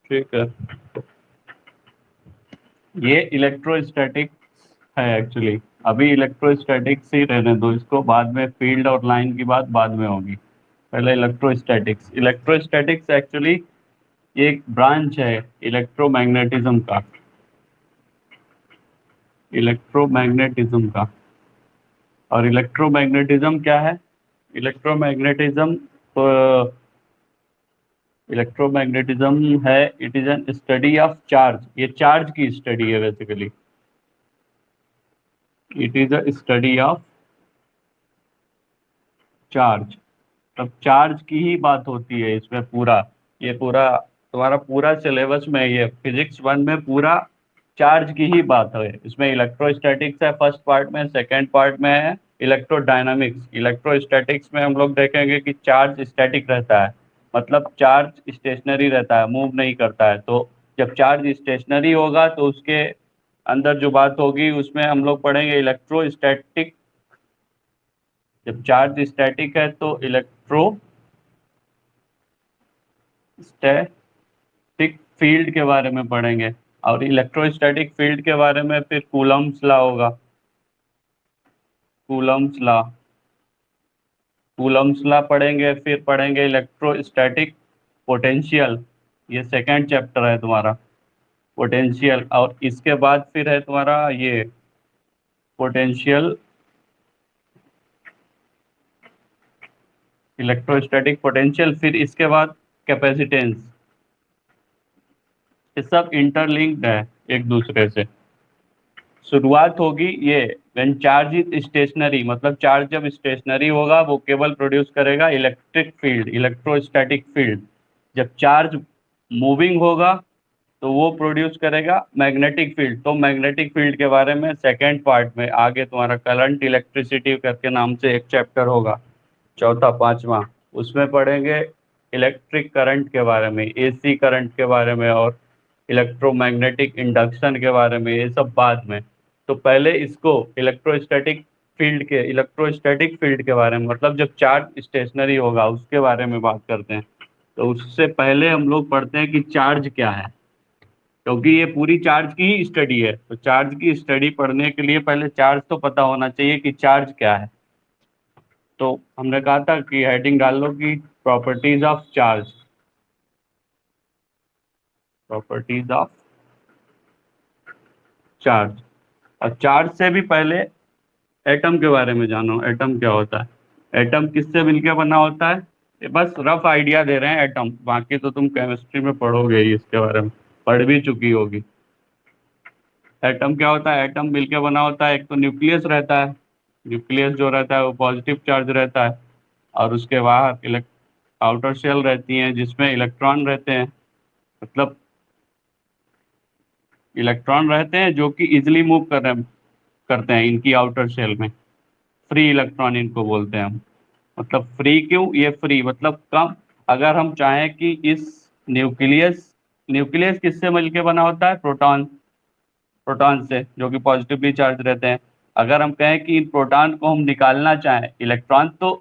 ठीक है, ये इलेक्ट्रोस्टैटिक्स है एक्चुअली। अभी इलेक्ट्रोस्टैटिक्स ही रहने दो इसको, बाद में फील्ड और लाइन की बात बाद में होगी। पहले इलेक्ट्रोस्टैटिक्स। इलेक्ट्रोस्टैटिक्स एक्चुअली ये एक ब्रांच है इलेक्ट्रोमैग्नेटिज्म का। इलेक्ट्रोमैग्नेटिज्म का। और इलेक्ट्रोमैग्नेटिज्म क्या है? इलेक्ट्रोमैग्नेटिज्म इलेक्ट्रोमैग्नेटिज्म है, it is an study of charge. ये चार्ज की स्टडी है basically. It is a study of charge. तब चार्ज की ही बात होती है इसमें पूरा। ये पूरा तुम्हारा पूरा सिलेबस में, ये फिजिक्स वन में पूरा चार्ज की ही बात है। इसमें इलेक्ट्रोस्टैटिक्स है फर्स्ट पार्ट में, सेकंड पार्ट में है इलेक्ट्रोडायनामिक्स। इलेक्ट्रोस्टैटिक्स में हम लोग देखेंगे कि चार्ज स्टैटिक रहता है, मतलब चार्ज स्टेशनरी रहता है, मूव नहीं करता है। तो जब चार्ज स्टेशनरी होगा तो उसके अंदर जो बात होगी उसमें हम लोग पढ़ेंगे इलेक्ट्रोस्टैटिक। जब चार्ज स्टैटिक है तो इलेक्ट्रोस्टैटिक फील्ड के बारे में पढ़ेंगे। और इलेक्ट्रोस्टैटिक फील्ड के बारे में फिर कूलम्ब्स लॉ होगा। Coulomb's law. कूलम्ब्स लॉ पढ़ेंगे, फिर पढ़ेंगे इलेक्ट्रोस्टैटिक पोटेंशियल। ये सेकंड चैप्टर है तुम्हारा, पोटेंशियल। और इसके बाद फिर है तुम्हारा ये पोटेंशियल, इलेक्ट्रोस्टैटिक पोटेंशियल। फिर इसके बाद कैपेसिटेंस। ये सब इंटरलिंक्ड है एक दूसरे से। शुरुआत होगी ये व्हेन चार्ज इज स्टेशनरी, मतलब चार्ज जब स्टेशनरी होगा वो केवल प्रोड्यूस करेगा इलेक्ट्रिक फील्ड, इलेक्ट्रोस्टैटिक फील्ड। जब चार्ज मूविंग होगा तो वो प्रोड्यूस करेगा मैग्नेटिक फील्ड। तो मैग्नेटिक फील्ड के बारे में सेकेंड पार्ट में आगे तुम्हारा करंट इलेक्ट्रिसिटी करके नाम से एक चैप्टर होगा, चौथा पांचवा। उसमें पढ़ेंगे इलेक्ट्रिक करंट के बारे में, एसी करंट के बारे में, और इलेक्ट्रोमैग्नेटिक इंडक्शन के बारे में, ये सब बाद में। तो पहले इसको इलेक्ट्रोस्टैटिक फील्ड के बारे में, मतलब जब चार्ज स्टेशनरी होगा उसके बारे में बात करते हैं। तो उससे पहले हम लोग पढ़ते हैं कि चार्ज क्या है, क्योंकि ये पूरी चार्ज की ही स्टडी है। तो चार्ज की स्टडी पढ़ने के लिए पहले चार्ज तो पता होना चाहिए कि चार्ज क्या है। तो हमने कहा था कि हेडिंग डाल लो कि properties of charge. Properties of charge. और चार्ज से भी पहले एटम के बारे में जानो। एटम क्या होता है, एटम किससे मिलकर बना होता है। ये बस रफ आइडिया दे रहे हैं एटम, बाकी तो तुम केमिस्ट्री में पढ़ोगे ही, इसके बारे में पढ़ भी चुकी होगी। एटम क्या होता है, एटम मिलकर बना होता है। एक तो न्यूक्लियस रहता है, न्यूक्लियस जो रहता है वो पॉजिटिव चार्ज रहता है। और उसके बाहर आउटर शेल रहती हैं जिसमें इलेक्ट्रॉन रहते हैं, मतलब इलेक्ट्रॉन रहते हैं जो कि इजिली मूव करते हैं इनकी आउटर शेल में। फ्री इलेक्ट्रॉन इनको बोलते हैं हम। मतलब फ्री क्यों, ये फ्री मतलब कम। अगर हम चाहें कि इस न्यूक्लियस न्यूक्लियस किससे मिलके बना होता है, प्रोटॉन। प्रोटॉन से, जो कि पॉजिटिवली चार्ज रहते हैं। अगर हम कहें कि इन प्रोटॉन को हम निकालना चाहें, इलेक्ट्रॉन तो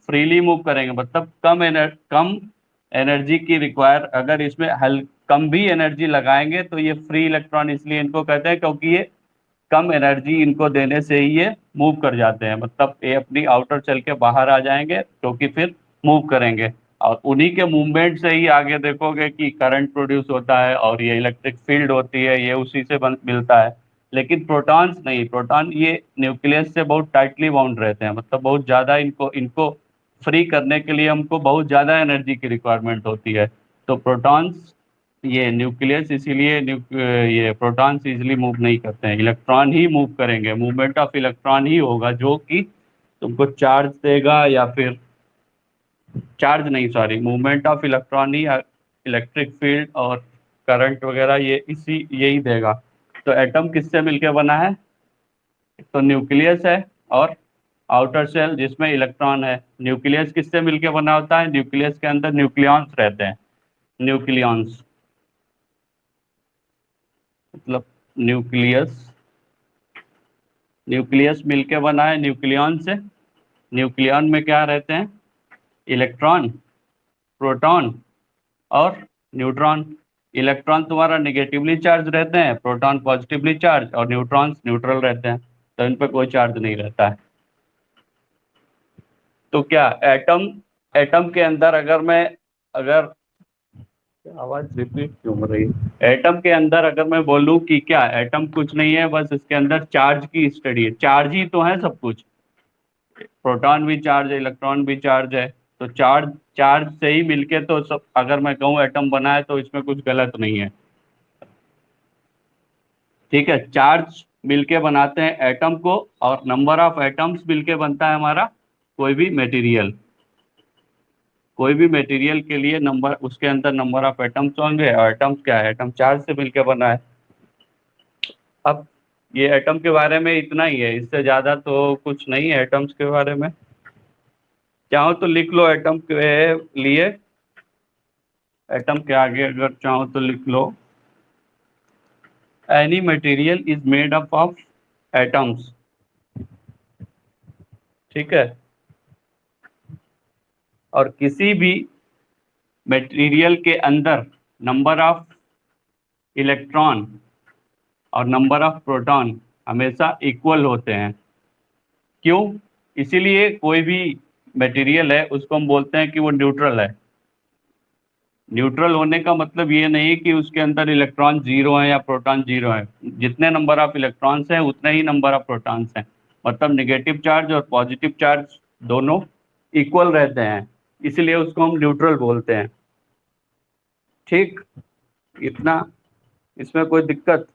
फ्रीली मूव करेंगे, मतलब कम एनर्जी की रिक्वायर। अगर इसमें कम भी एनर्जी लगाएंगे तो ये फ्री इलेक्ट्रॉन इसलिए इनको कहते हैं क्योंकि ये कम एनर्जी इनको देने से ही ये मूव कर जाते हैं। मतलब ये अपनी आउटर चल के बाहर आ जाएंगे तो कि फिर मूव करेंगे। और उन्हीं के मूवमेंट से ही आगे देखोगे कि करंट प्रोड्यूस होता है और ये इलेक्ट्रिक फील्ड होती है, ये उसी से मिलता है। लेकिन प्रोटॉन्स नहीं, प्रोटॉन ये न्यूक्लियस से बहुत टाइटली बाउंड रहते हैं, मतलब बहुत ज़्यादा इनको इनको फ्री करने के लिए हमको बहुत ज़्यादा एनर्जी की रिक्वायरमेंट होती है। तो प्रोटॉन्स, ये न्यूक्लियस इसीलिए ये प्रोटॉन्स इजीली मूव नहीं करते हैं, इलेक्ट्रॉन ही मूव करेंगे। मूवमेंट ऑफ इलेक्ट्रॉन ही होगा जो कि तुमको चार्ज देगा, या फिर चार्ज नहीं, sorry, movement of electron he electric field और करंट वगैरह ये इसी यही देगा। तो एटम किससे मिलके बना है, एक तो न्यूक्लियस है और आउटर शेल जिसमें इलेक्ट्रॉन है। न्यूक्लियस किससे मिलके बना होता है, न्यूक्लियस के अंदर न्यूक्लियॉन्स रहते हैं। न्यूक्लियॉन्स मतलब न्यूक्लियस न्यूक्लियस मिलके बना है न्यूक्लियॉन से। न्यूक्लियॉन में क्या रहते हैं, इलेक्ट्रॉन, प्रोटॉन और न्यूट्रॉन। इलेक्ट्रॉन तुम्हारा नेगेटिवली चार्ज रहते हैं, प्रोटॉन पॉजिटिवली चार्ज, और न्यूट्रॉन्स न्यूट्रल रहते हैं, तो इन पे कोई चार्ज नहीं रहता है। तो क्या एटम एटम के अंदर अगर आवाज रिपीट क्यों हो रही है? एटम के अंदर अगर मैं बोलूं कि क्या एटम कुछ नहीं है, बस इसके अंदर चार्ज की स्टडी है, चार्ज ही तो है सब कुछ, प्रोटॉन भी चार्ज है, इलेक्ट्रॉन भी चार्ज है, तो चार्ज चार्ज से ही मिलके तो सब, अगर मैं कहूँ एटम बना है तो इसमें कुछ गलत नहीं है। ठीक है, चार्ज मिलके बनाते हैं एटम को, और नंबर ऑफ एटम्स मिलके बनता है हमारा कोई भी मटेरियल। कोई भी मटेरियल के लिए नंबर, उसके अंदर नंबर ऑफ एटम्स होंगे, और एटम्स क्या है, एटम चार्ज से मिलके बना है। अब ये एटम के बारे में इतना ही है, इससे ज्यादा तो कुछ नहीं है एटम्स के बारे में। चाहो तो लिख लो एटम के लिए, एटम के आगे अगर चाहो तो लिख लो, any material is made up of atoms. ठीक है, और किसी भी मटेरियल के अंदर नंबर ऑफ इलेक्ट्रॉन और नंबर ऑफ प्रोटॉन हमेशा इक्वल होते हैं। क्यों? इसीलिए कोई भी मटेरियल है उसको हम बोलते हैं कि वो न्यूट्रल है। न्यूट्रल होने का मतलब ये नहीं कि उसके अंदर इलेक्ट्रॉन जीरो है या प्रोटॉन जीरो है, जितने नंबर ऑफ इलेक्ट्रॉन्स हैं उतने ही नंबर ऑफ प्रोटॉन्स हैं, मतलब नेगेटिव चार्ज और पॉजिटिव चार्ज दोनों इक्वल रहते हैं, इसलिए उसको हम न्यूट्रल बोलते हैं। ठीक, इतना, इसमें कोई दिक्कत?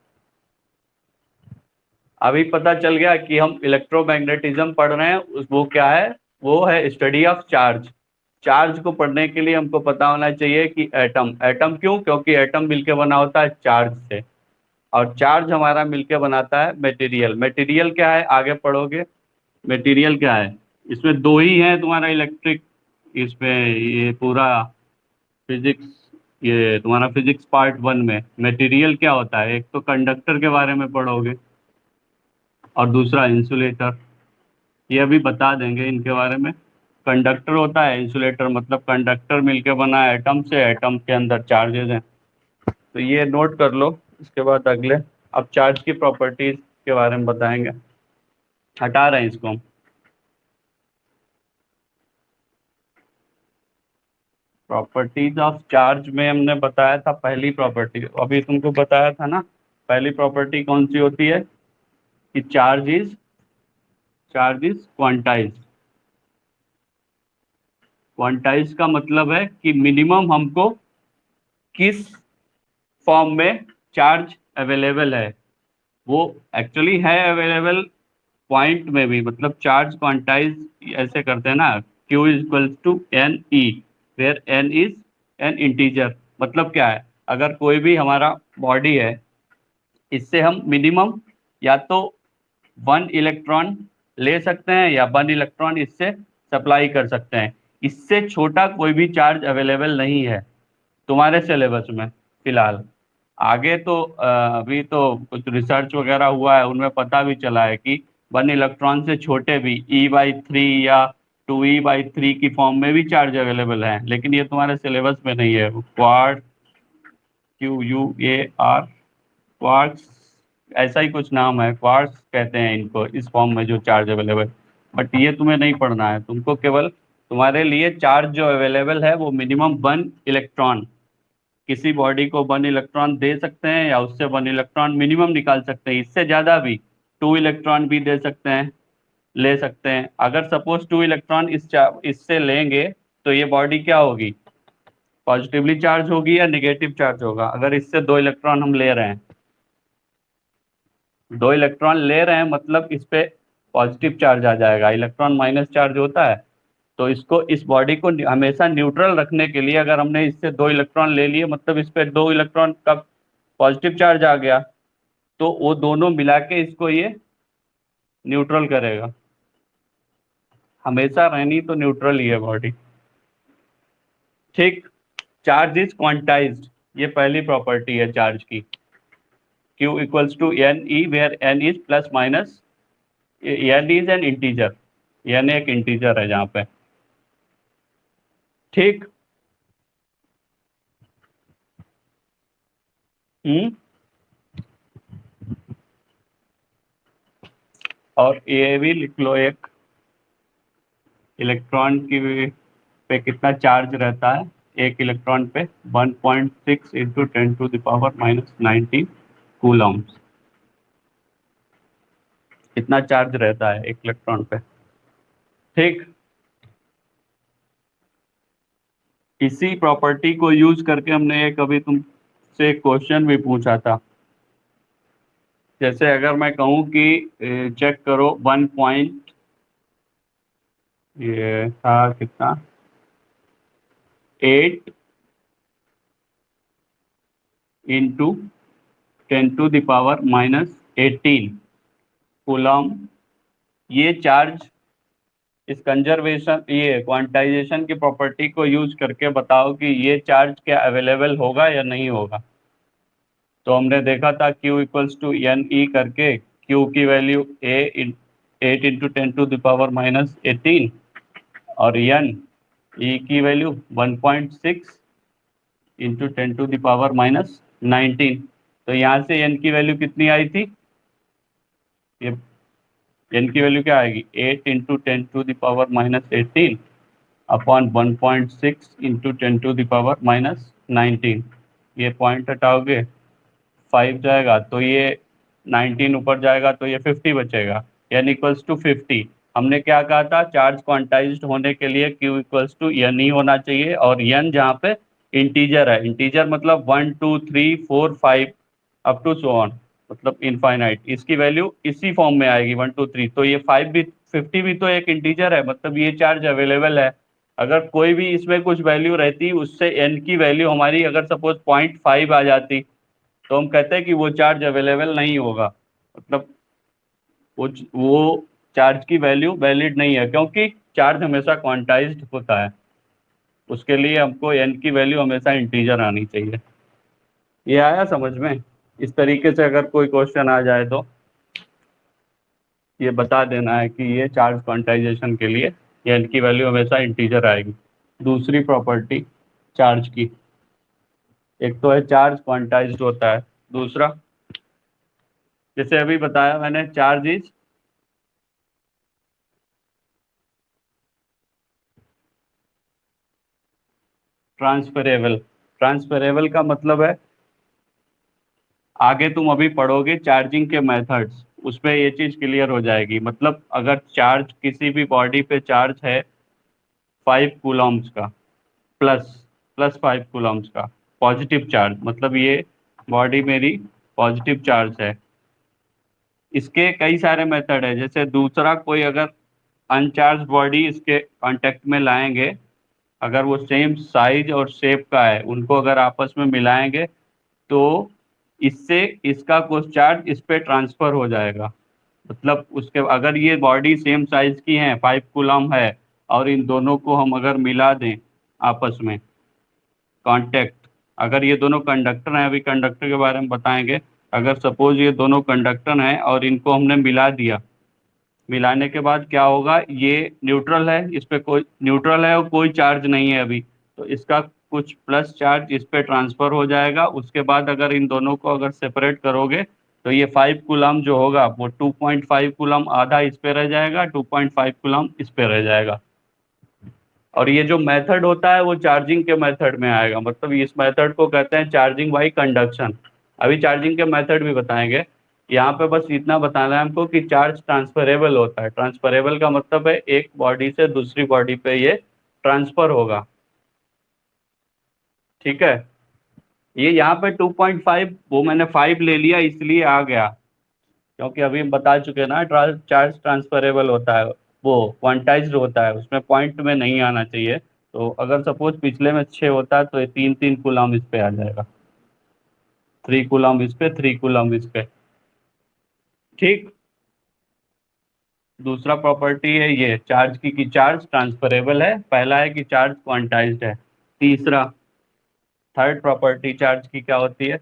अभी पता चल गया कि हम इलेक्ट्रोमैग्नेटिज्म पढ़ रहे हैं, वो क्या है, वो है स्टडी ऑफ चार्ज। चार्ज को पढ़ने के लिए हमको पता होना चाहिए कि एटम, एटम क्यों, क्योंकि एटम मिलके बना होता है चार्ज से, और चार्ज हमारा मिलके बनाता है मटेरियल। मटेरियल क्या है आगे पढ़ोगे, मटेरियल क्या है, इसमें दो ही है तुम्हारा इलेक्ट्रिक, इसमें ये पूरा फिजिक्स, ये तुम्हारा फिजिक्स पार्ट 1 में मटेरियल क्या होता है, एक तो कंडक्टर के बारे में पढ़ोगे, और दूसरा इंसुलेटर, ये अभी बता देंगे इनके बारे में। कंडक्टर होता है, इंसुलेटर मतलब कंडक्टर मिलके बना है एटम से, एटम के अंदर चार्जेस हैं, तो ये नोट कर लो। इसके बाद अगले, अब चार्ज की प्रॉपर्टीज के बारे में बताएंगे, हटा रहे हैं इसको हम। प्रॉपर्टीज ऑफ चार्ज में हमने बताया था पहली प्रॉपर्टी, अभी तुमको बताया था ना, पहली प्रॉपर्टी कौन सी होती है कि चार्ज इज क्वांटाइज। क्वांटाइज का मतलब है कि मिनिमम हमको किस फॉर्म में चार्ज अवेलेबल है, वो एक्चुअली है अवेलेबल पॉइंट में भी, मतलब चार्ज क्वांटाइज ऐसे करते हैं ना, Q is equals to n e, where n is an integer. मतलब क्या है, अगर कोई भी हमारा बॉडी है, इससे हम मिनिमम या तो 1 इलेक्ट्रॉन ले सकते हैं, या 1 इलेक्ट्रॉन इससे सप्लाई कर सकते हैं, इससे छोटा कोई भी चार्ज अवेलेबल नहीं है तुम्हारे सिलेबस में फिलहाल। आगे तो अभी तो कुछ रिसर्च वगैरह हुआ है, उनमें पता भी चला है कि 1 इलेक्ट्रॉन से छोटे भी E/3 या 2E/3 की फॉर्म में भी चार्ज अवेलेबल है, लेकिन ये तुम्हारे सिलेबस में नहीं है। क्वाड, QUAR, क्वार्क्स, ऐसा ही कुछ नाम है, क्वार्क्स कहते हैं इनको, इस फॉर्म में जो चार्ज अवेलेबल, बट ये तुम्हें नहीं पढ़ना है, तुमको केवल तुम्हारे लिए चार्ज जो अवेलेबल है वो मिनिमम 1 इलेक्ट्रॉन, किसी बॉडी को 1 इलेक्ट्रॉन दे सकते हैं, या उससे 1 इलेक्ट्रॉन मिनिमम निकाल सकते हैं, इससे ज़्यादा भी 2 इलेक्ट्रॉन भी दे सकते हैं, ले सकते हैं। अगर सपोज 2 इलेक्ट्रॉन इससे लेंगे, तो ये बॉडी क्या होगी, पॉजिटिवली चार्ज होगी या निगेटिव चार्ज होगा? अगर इससे 2 इलेक्ट्रॉन हम ले रहे हैं, 2 इलेक्ट्रॉन ले रहे हैं मतलब इस पे पॉजिटिव चार्ज आ जाएगा, इलेक्ट्रॉन माइनस चार्ज होता है, तो इसको, इस बॉडी को हमेशा न्यूट्रल रखने के लिए, अगर हमने इससे 2 इलेक्ट्रॉन ले लिए, मतलब इस पे 2 इलेक्ट्रॉन का पॉजिटिव चार्ज आ गया, तो वो दोनों मिला के इसको ये न्यूट्रल करेगा, हमेशा रहनी तो न्यूट्रल ही है बॉडी। ठीक, चार्ज इज क्वांटाइज्ड, ये पहली प्रॉपर्टी है चार्ज की। Q equals to n e, where n is plus minus, n is an integer, n एक इंटीजर है जहाँ पे। ठीक, हम्म। और ये भी लिख लो, एक इलेक्ट्रॉन की पे कितना चार्ज रहता है, एक इलेक्ट्रॉन पे 1.6 इंटू 10⁻⁻19 कूलम। इतना चार्ज रहता है एक इलेक्ट्रॉन पे। ठीक। इसी प्रॉपर्टी को यूज करके हमने एक अभी तुमसे क्वेश्चन भी पूछा था। जैसे अगर मैं कहूँ कि चेक करो 1 पॉइंट, ये था कितना, 8 इंटू 10⁻⁻18 कूलम। ये चार्ज, इस कंजर्वेशन, ये क्वांटाइजेशन की प्रॉपर्टी को यूज करके बताओ कि ये चार्ज क्या अवेलेबल होगा या नहीं होगा। तो हमने देखा था Q equals to n e करके, Q की वैल्यू 8 इंटू 10⁻⁻18 और एन ई की वैल्यू 1.6 इंटू 10⁻⁻19। तो यहाँ से एन की वैल्यू कितनी आई थी, ये एन की वैल्यू क्या आएगी, 8 इंटू 10⁻⁻18 अपॉन 1.6 इंटू 10⁻⁻19। ये पॉइंट हटाओगे 5 जाएगा, तो ये 19 ऊपर जाएगा तो ये 50 बचेगा, एन इक्वल्स टू 50। हमने क्या कहा था, चार्ज क्वांटाइज्ड होने के लिए Q इक्वल्स टू एन ही होना चाहिए, और एन जहाँ पे इंटीजर है, इंटीजर मतलब 1 2 3 4 5 अप टू सो ऑन, मतलब इनफाइनाइट, इसकी वैल्यू इसी फॉर्म में आएगी 1 2 3। तो ये 5 भी, 50 भी तो एक इंटीजर है, मतलब ये चार्ज अवेलेबल है। अगर कोई भी इसमें कुछ वैल्यू रहती, उससे एन की वैल्यू हमारी अगर सपोज 0.5 आ जाती, तो हम कहते हैं कि वो चार्ज अवेलेबल नहीं होगा, मतलब वो चार्ज की वैल्यू वैलिड नहीं है, क्योंकि चार्ज हमेशा क्वांटाइज्ड होता है। उसके लिए हमको एन की वैल्यू हमेशा इंटीजर आनी चाहिए। ये आया समझ में। इस तरीके से अगर कोई क्वेश्चन आ जाए तो ये बता देना है कि ये चार्ज क्वांटाइजेशन के लिए एन की वैल्यू हमेशा इंटीजर आएगी। दूसरी प्रॉपर्टी चार्ज की, एक तो है चार्ज क्वांटाइज्ड होता है, दूसरा जैसे अभी बताया मैंने, चार्ज इज ट्रांसफरेबल। ट्रांसफरेबल का मतलब है, आगे तुम अभी पढ़ोगे चार्जिंग के मेथड्स, उसमें ये चीज क्लियर हो जाएगी। मतलब अगर चार्ज किसी भी बॉडी पे चार्ज है 5 कूलम्स का, प्लस प्लस 5 कूलम्स का पॉजिटिव चार्ज, मतलब ये बॉडी मेरी पॉजिटिव चार्ज है। इसके कई सारे मेथड है, जैसे दूसरा कोई अगर अनचार्ज बॉडी इसके कांटेक्ट में लाएंगे, अगर वो सेम साइज और शेप का है, उनको अगर आपस में मिलाएंगे, तो इससे इसका कुछ चार्ज इस पे ट्रांसफर हो जाएगा। मतलब उसके अगर ये बॉडी सेम साइज की है, 5 कूलम है, और इन दोनों को हम अगर मिला दें आपस में, कांटेक्ट, अगर ये दोनों कंडक्टर हैं, अभी कंडक्टर के बारे में बताएंगे। अगर सपोज ये दोनों कंडक्टर हैं और इनको हमने मिला दिया, मिलाने के बाद क्या होगा, ये न्यूट्रल है, इस पे कोई न्यूट्रल है और कोई चार्ज नहीं है अभी, तो इसका कुछ प्लस चार्ज इस पे ट्रांसफर हो जाएगा। उसके बाद अगर इन दोनों को अगर सेपरेट करोगे, तो ये 5 कूलम जो होगा वो 2.5 कूलम आधा इस पे रह जाएगा, 2.5 कूलम इस पे रह जाएगा। और ये जो मेथड होता है वो चार्जिंग के मेथड में आएगा, मतलब इस मेथड को कहते हैं चार्जिंग बाई कंडक्शन। अभी चार्जिंग के मेथड भी बताएंगे। यहाँ पे बस इतना बताना है हमको कि चार्ज ट्रांसफरेबल होता है। ट्रांसफरेबल का मतलब है एक बॉडी से दूसरी बॉडी पे ये ट्रांसफर होगा। ठीक है। ये यहाँ पे 2.5, वो मैंने 5 ले लिया इसलिए आ गया, क्योंकि अभी हम बता चुके ना चार्ज ट्रांसफरेबल होता है, वो क्वांटाइज्ड होता है, उसमें पॉइंट में नहीं आना चाहिए। तो अगर सपोज पिछले में 6 होता है, तो ये 3 3 कूलम इस पे आ जाएगा, 3 कूलम इस पे, 3 कूलम इस पे। ठीक। दूसरा प्रॉपर्टी है ये चार्ज की कि चार्ज ट्रांसफरेबल है, पहला है कि चार्ज क्वांटाइज्ड है। तीसरा, थर्ड प्रॉपर्टी चार्ज की क्या होती है,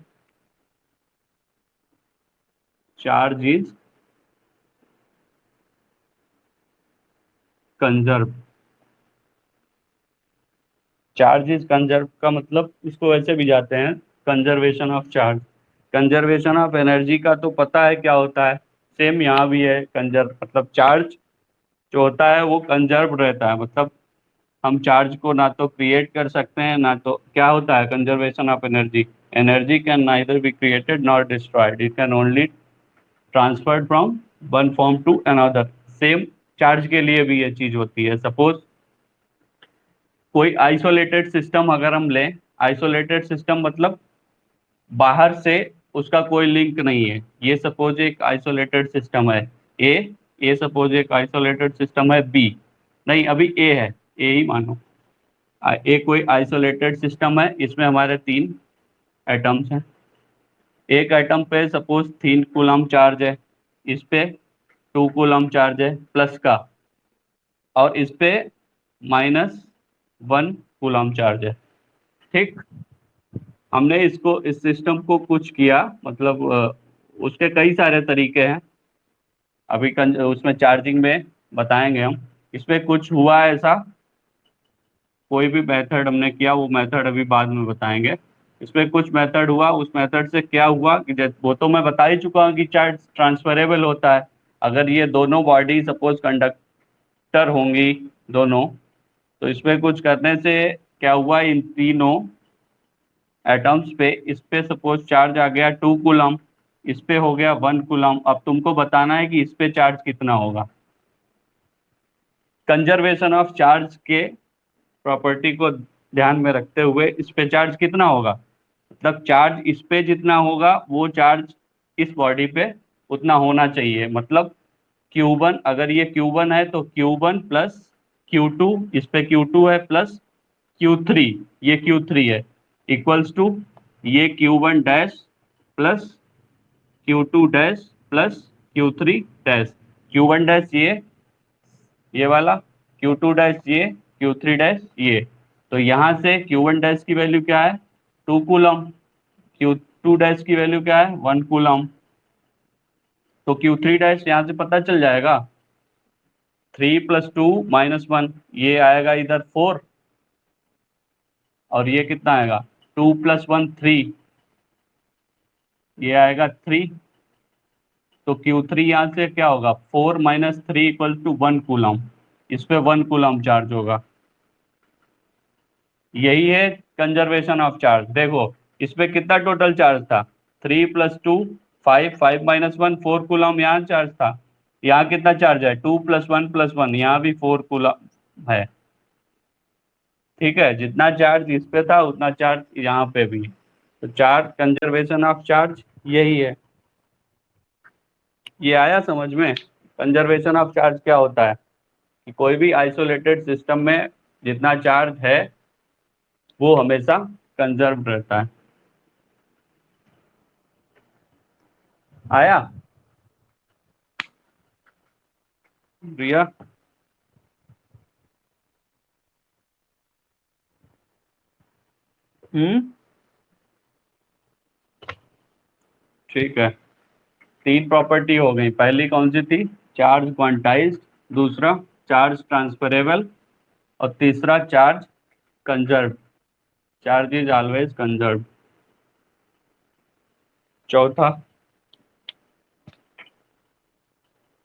charge is conserve. Charge is conserve का मतलब इसको वैसे भी जाते हैं conservation of charge. Conservation of energy का तो पता है क्या होता है, सेम यहाँ भी है। मतलब चार्ज जो होता है वो कंजर्व रहता है, मतलब हम चार्ज को ना तो क्रिएट कर सकते हैं, ना तो क्या होता है conservation of energy. Energy can neither be created nor destroyed, it can only transferred from one form to another. Same charge के लिए भी ये चीज होती है। सपोज कोई आइसोलेटेड सिस्टम अगर हम लें, आइसोलेटेड सिस्टम मतलब बाहर से उसका कोई लिंक नहीं है। ये सपोज एक आइसोलेटेड सिस्टम है ए, ये सपोज एक आइसोलेटेड सिस्टम है बी, नहीं अभी ए है, ए ही मानो। ए कोई आइसोलेटेड सिस्टम है, इसमें हमारे 3 एटम्स हैं। एक एटम पे सपोज 3 कूलम चार्ज है, इस पे 2 कूलम चार्ज है प्लस का, और इस पे -1 कूलम चार्ज है। ठीक, हमने इसको इस सिस्टम को कुछ किया, मतलब उसके कई सारे तरीके हैं, अभी उसमें चार्जिंग में बताएंगे हम। इसमें कुछ हुआ है ऐसा, कोई भी मेथड हमने किया, वो मेथड अभी बाद में बताएंगे। इसमें कुछ मेथड हुआ, उस मेथड से क्या हुआ कि वो तो मैं बता ही चुका हूँ कि चार्ज ट्रांसफरेबल होता है। अगर ये दोनों बॉडी सपोज कंडक्टर होंगी दोनों, तो इसमें कुछ करने से क्या हुआ, इन तीनों एटम्स पे, इस पे सपोज चार्ज आ गया 2 कूलम, इस पे हो गया 1 कूलम। अब तुमको बताना है कि इस पे चार्ज कितना होगा। कंजर्वेशन ऑफ चार्ज के प्रॉपर्टी को ध्यान में रखते हुए इस पे चार्ज कितना होगा, मतलब चार्ज इस पे जितना होगा वो चार्ज इस बॉडी पे उतना होना चाहिए। मतलब Q1, अगर ये Q1 है तो Q1 प्लस Q2, इस पे Q2 है प्लस Q3, ये Q3 है, इक्वल्स टू ये Q1 dash plus Q2 dash plus Q3 dash. Q1 dash ये वाला, Q2 डैश ये, Q3 डैश ये। तो यहाँ से Q1 डैश की वैल्यू क्या है, 2 कूलम, Q2 डैश की वैल्यू क्या है, 1 कूलम। तो Q3 डैश यहाँ से पता चल जाएगा, 3 + 2 - 1, ये आएगा इधर 4, और ये कितना आएगा 2 + 1 3, ये आएगा 3। तो Q3 यहाँ से क्या होगा, 4 - 3 = 1 कूलम, इस पे 1 कूलम चार्ज होगा। यही है कंजर्वेशन ऑफ चार्ज। देखो इसमें कितना टोटल चार्ज था, 3 + 2 5, 5 - 1 4 कूलम यहाँ चार्ज था। यहाँ कितना चार्ज है, 2 + 1 + 1, यहाँ भी 4 कूलम है। ठीक है, जितना चार्ज इस पे था उतना चार्ज यहाँ पे भी। तो चार्ज कंजर्वेशन ऑफ चार्ज यही है। ये आया समझ में, कंजर्वेशन ऑफ चार्ज क्या होता है कि कोई भी आइसोलेटेड सिस्टम में जितना चार्ज है वो हमेशा कंजर्व रहता है। आया रिया? ठीक है, 3 प्रॉपर्टी हो गई। पहली कौन सी थी, चार्ज क्वांटाइज्ड, दूसरा चार्ज ट्रांसफरेबल, और तीसरा charge conserve, charge is always conserve. चौथा,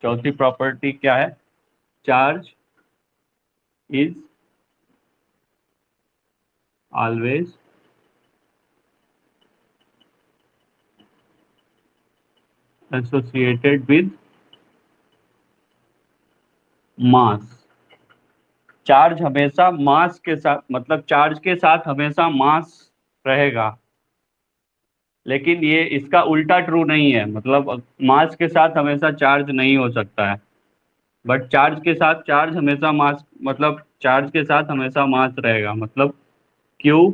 चौथी प्रॉपर्टी क्या है, charge is always associated with mass. Charge हमेशा मास के साथ, मतलब चार्ज के साथ हमेशा मास रहेगा, लेकिन ये इसका उल्टा ट्रू नहीं है। मतलब मास के साथ हमेशा चार्ज नहीं हो सकता है, बट चार्ज के साथ चार्ज हमेशा मास, मतलब चार्ज के साथ हमेशा मास रहेगा। मतलब Q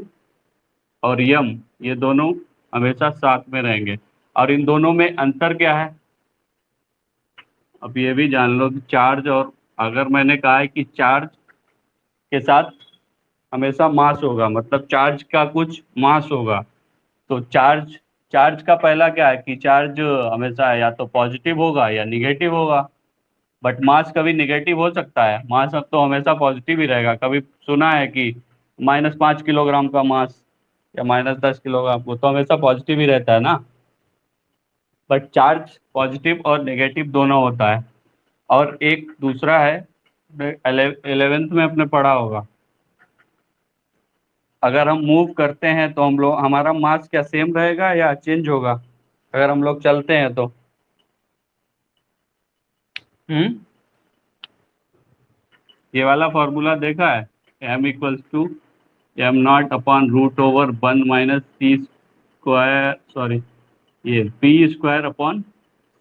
और M ये दोनों हमेशा साथ में रहेंगे। और इन दोनों में अंतर क्या है, अब ये भी जान लो कि चार्ज, और अगर मैंने कहा है कि चार्ज के साथ हमेशा मास होगा, मतलब चार्ज का कुछ मास होगा, तो चार्ज, चार्ज का पहला क्या है कि चार्ज हमेशा या तो पॉजिटिव होगा या निगेटिव होगा। बट मास कभी निगेटिव हो सकता है, मास अब तो हमेशा पॉजिटिव ही रहेगा। कभी सुना है कि -5 किलोग्राम का मास या -10 किलोग्राम, वो तो हमेशा पॉजिटिव ही रहता है ना। बट चार्ज पॉजिटिव और नेगेटिव दोनों होता है। और एक दूसरा है, 11th में अपने पढ़ा होगा, अगर हम मूव करते हैं तो हम लोग, हमारा मास क्या सेम रहेगा या चेंज होगा अगर हम लोग चलते हैं तो? हम्म। ये वाला फॉर्मूला देखा है, m = m0/√1 minus c square, sorry, ये p² अपॉन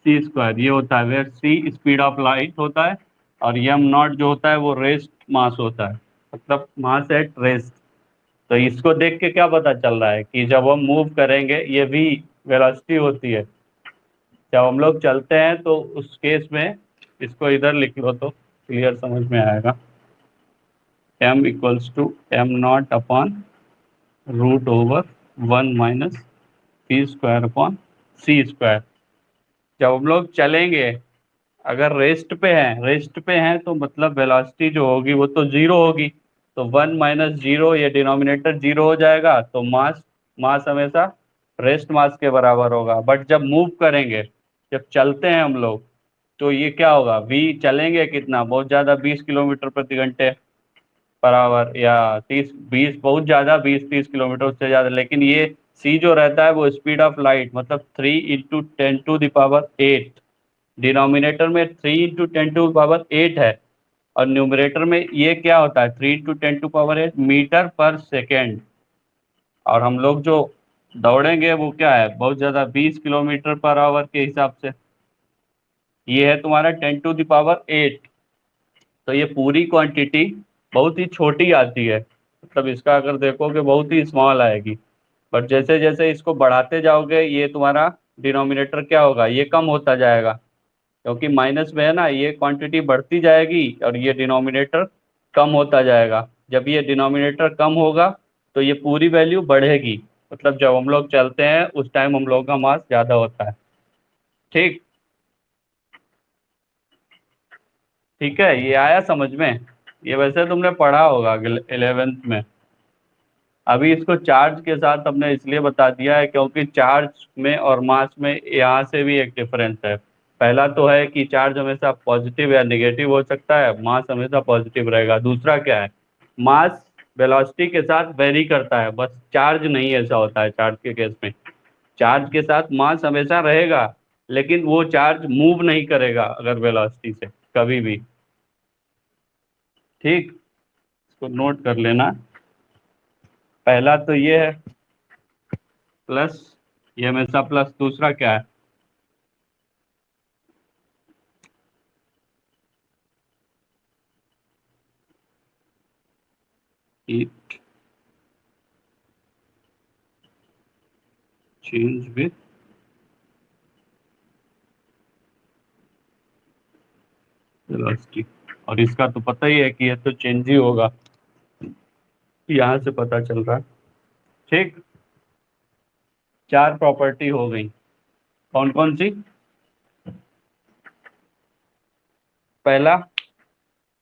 c², ये होता है where c speed of light होता है और m0 जो होता है वो रेस्ट मास होता है, मतलब मास एट रेस्ट। तो इसको देख के क्या पता चल रहा है कि जब हम मूव करेंगे ये भी वेलोसिटी होती है। जब हम लोग चलते हैं तो उस केस में इसको इधर लिख लो तो क्लियर समझ में आएगा। m = m0/√1 minus p²/c²। जब हम लोग चलेंगे, अगर रेस्ट पे हैं तो मतलब वेलोसिटी जो होगी वो तो जीरो होगी, तो 1 - 0, ये डिनोमिनेटर जीरो हो जाएगा, तो मास मास हमेशा रेस्ट मास के बराबर होगा। बट जब मूव करेंगे, जब चलते हैं हम लोग, तो ये क्या होगा, वी चलेंगे कितना, बहुत ज़्यादा 20 किलोमीटर प्रति घंटे बराबर, या 30 20 बहुत ज़्यादा 20 30 किलोमीटर उससे ज़्यादा, लेकिन ये सी जो रहता है वो स्पीड ऑफ लाइट, मतलब 3 × 10⁸ डिनोमिनेटर में 3 × 10⁸ है और न्यूमरेटर में ये क्या होता है, 3 × 10⁸ मीटर पर सेकेंड। और हम लोग जो दौड़ेंगे वो क्या है, बहुत ज़्यादा 20 किलोमीटर पर आवर के हिसाब से, ये है तुम्हारा 10⁸। तो ये पूरी क्वांटिटी बहुत ही छोटी आती है, मतलब इसका अगर देखोगे बहुत ही स्मॉल आएगी। बट जैसे जैसे इसको बढ़ाते जाओगे ये तुम्हारा डिनोमिनेटर क्या होगा, ये कम होता जाएगा, क्योंकि माइनस में है ना, ये क्वांटिटी बढ़ती जाएगी और ये डिनोमिनेटर कम होता जाएगा। जब ये डिनोमिनेटर कम होगा तो ये पूरी वैल्यू बढ़ेगी, मतलब जब हम लोग चलते हैं उस टाइम हम लोग का मास ज़्यादा होता है। ठीक। ठीक है, ये आया समझ में? ये वैसे तुमने पढ़ा होगा 11th में। अभी इसको चार्ज के साथ हमने इसलिए बता दिया है क्योंकि चार्ज में और मास में यहाँ से भी एक डिफरेंस है। पहला तो है कि चार्ज हमेशा पॉजिटिव या नेगेटिव हो सकता है, मास हमेशा पॉजिटिव रहेगा। दूसरा क्या है, मास वेलोसिटी के साथ वेरी करता है, बस चार्ज नहीं ऐसा होता है। चार्ज के केस में चार्ज के साथ मास हमेशा रहेगा, लेकिन वो चार्ज मूव नहीं करेगा अगर वेलोसिटी से कभी भी। ठीक, इसको नोट कर लेना। पहला तो ये है प्लस, ये हमेशा प्लस। दूसरा क्या है, हीट चेंज विथ वेलोसिटी। और इसका तो पता ही है कि ये तो चेंज ही होगा, यहाँ से पता चल रहा है। ठीक, चार प्रॉपर्टी हो गई। कौन कौन सी? पहला,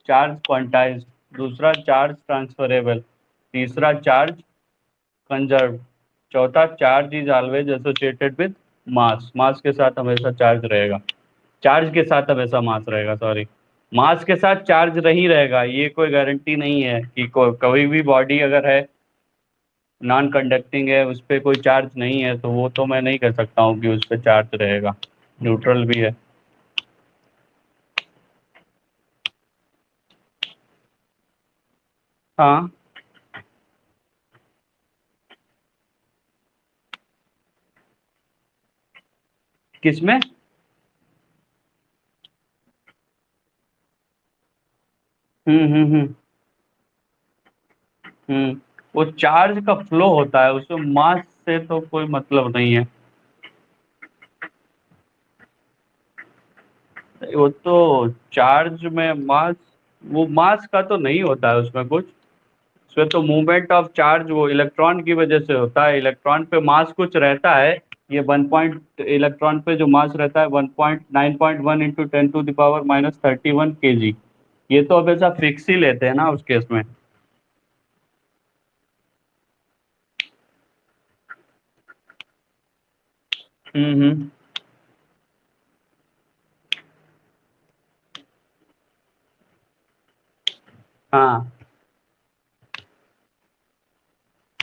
चार्ज क्वांटाइज्ड। दूसरा, चार्ज ट्रांसफरेबल। तीसरा, चार्ज कंजर्व। चौथा, charge is always associated with mass. Mass के साथ हमेशा चार्ज रहेगा, चार्ज के साथ हमेशा मास रहेगा, सॉरी, मास के साथ चार्ज नहीं रहेगा। ये कोई गारंटी नहीं है कि कोई भी बॉडी अगर है नॉन कंडक्टिंग है, उस पर कोई चार्ज नहीं है, तो वो तो मैं नहीं कह सकता हूँ कि उस पर चार्ज रहेगा, न्यूट्रल भी है। हाँ, किसमें? हम्म। हम्म। वो चार्ज का फ्लो होता है, उसमें मास से तो कोई मतलब नहीं है। वो तो चार्ज में मास, वो मास का तो नहीं होता है उसमें कुछ। उसमें तो मूवमेंट ऑफ चार्ज वो इलेक्ट्रॉन की वजह से होता है, इलेक्ट्रॉन पे मास कुछ रहता है। ये 1 इलेक्ट्रॉन पे जो मास रहता है 1.9.1 इंटू 10⁻31 kg। ये तो हमेशा फिक्स ही लेते हैं ना उस केस में। हम्म।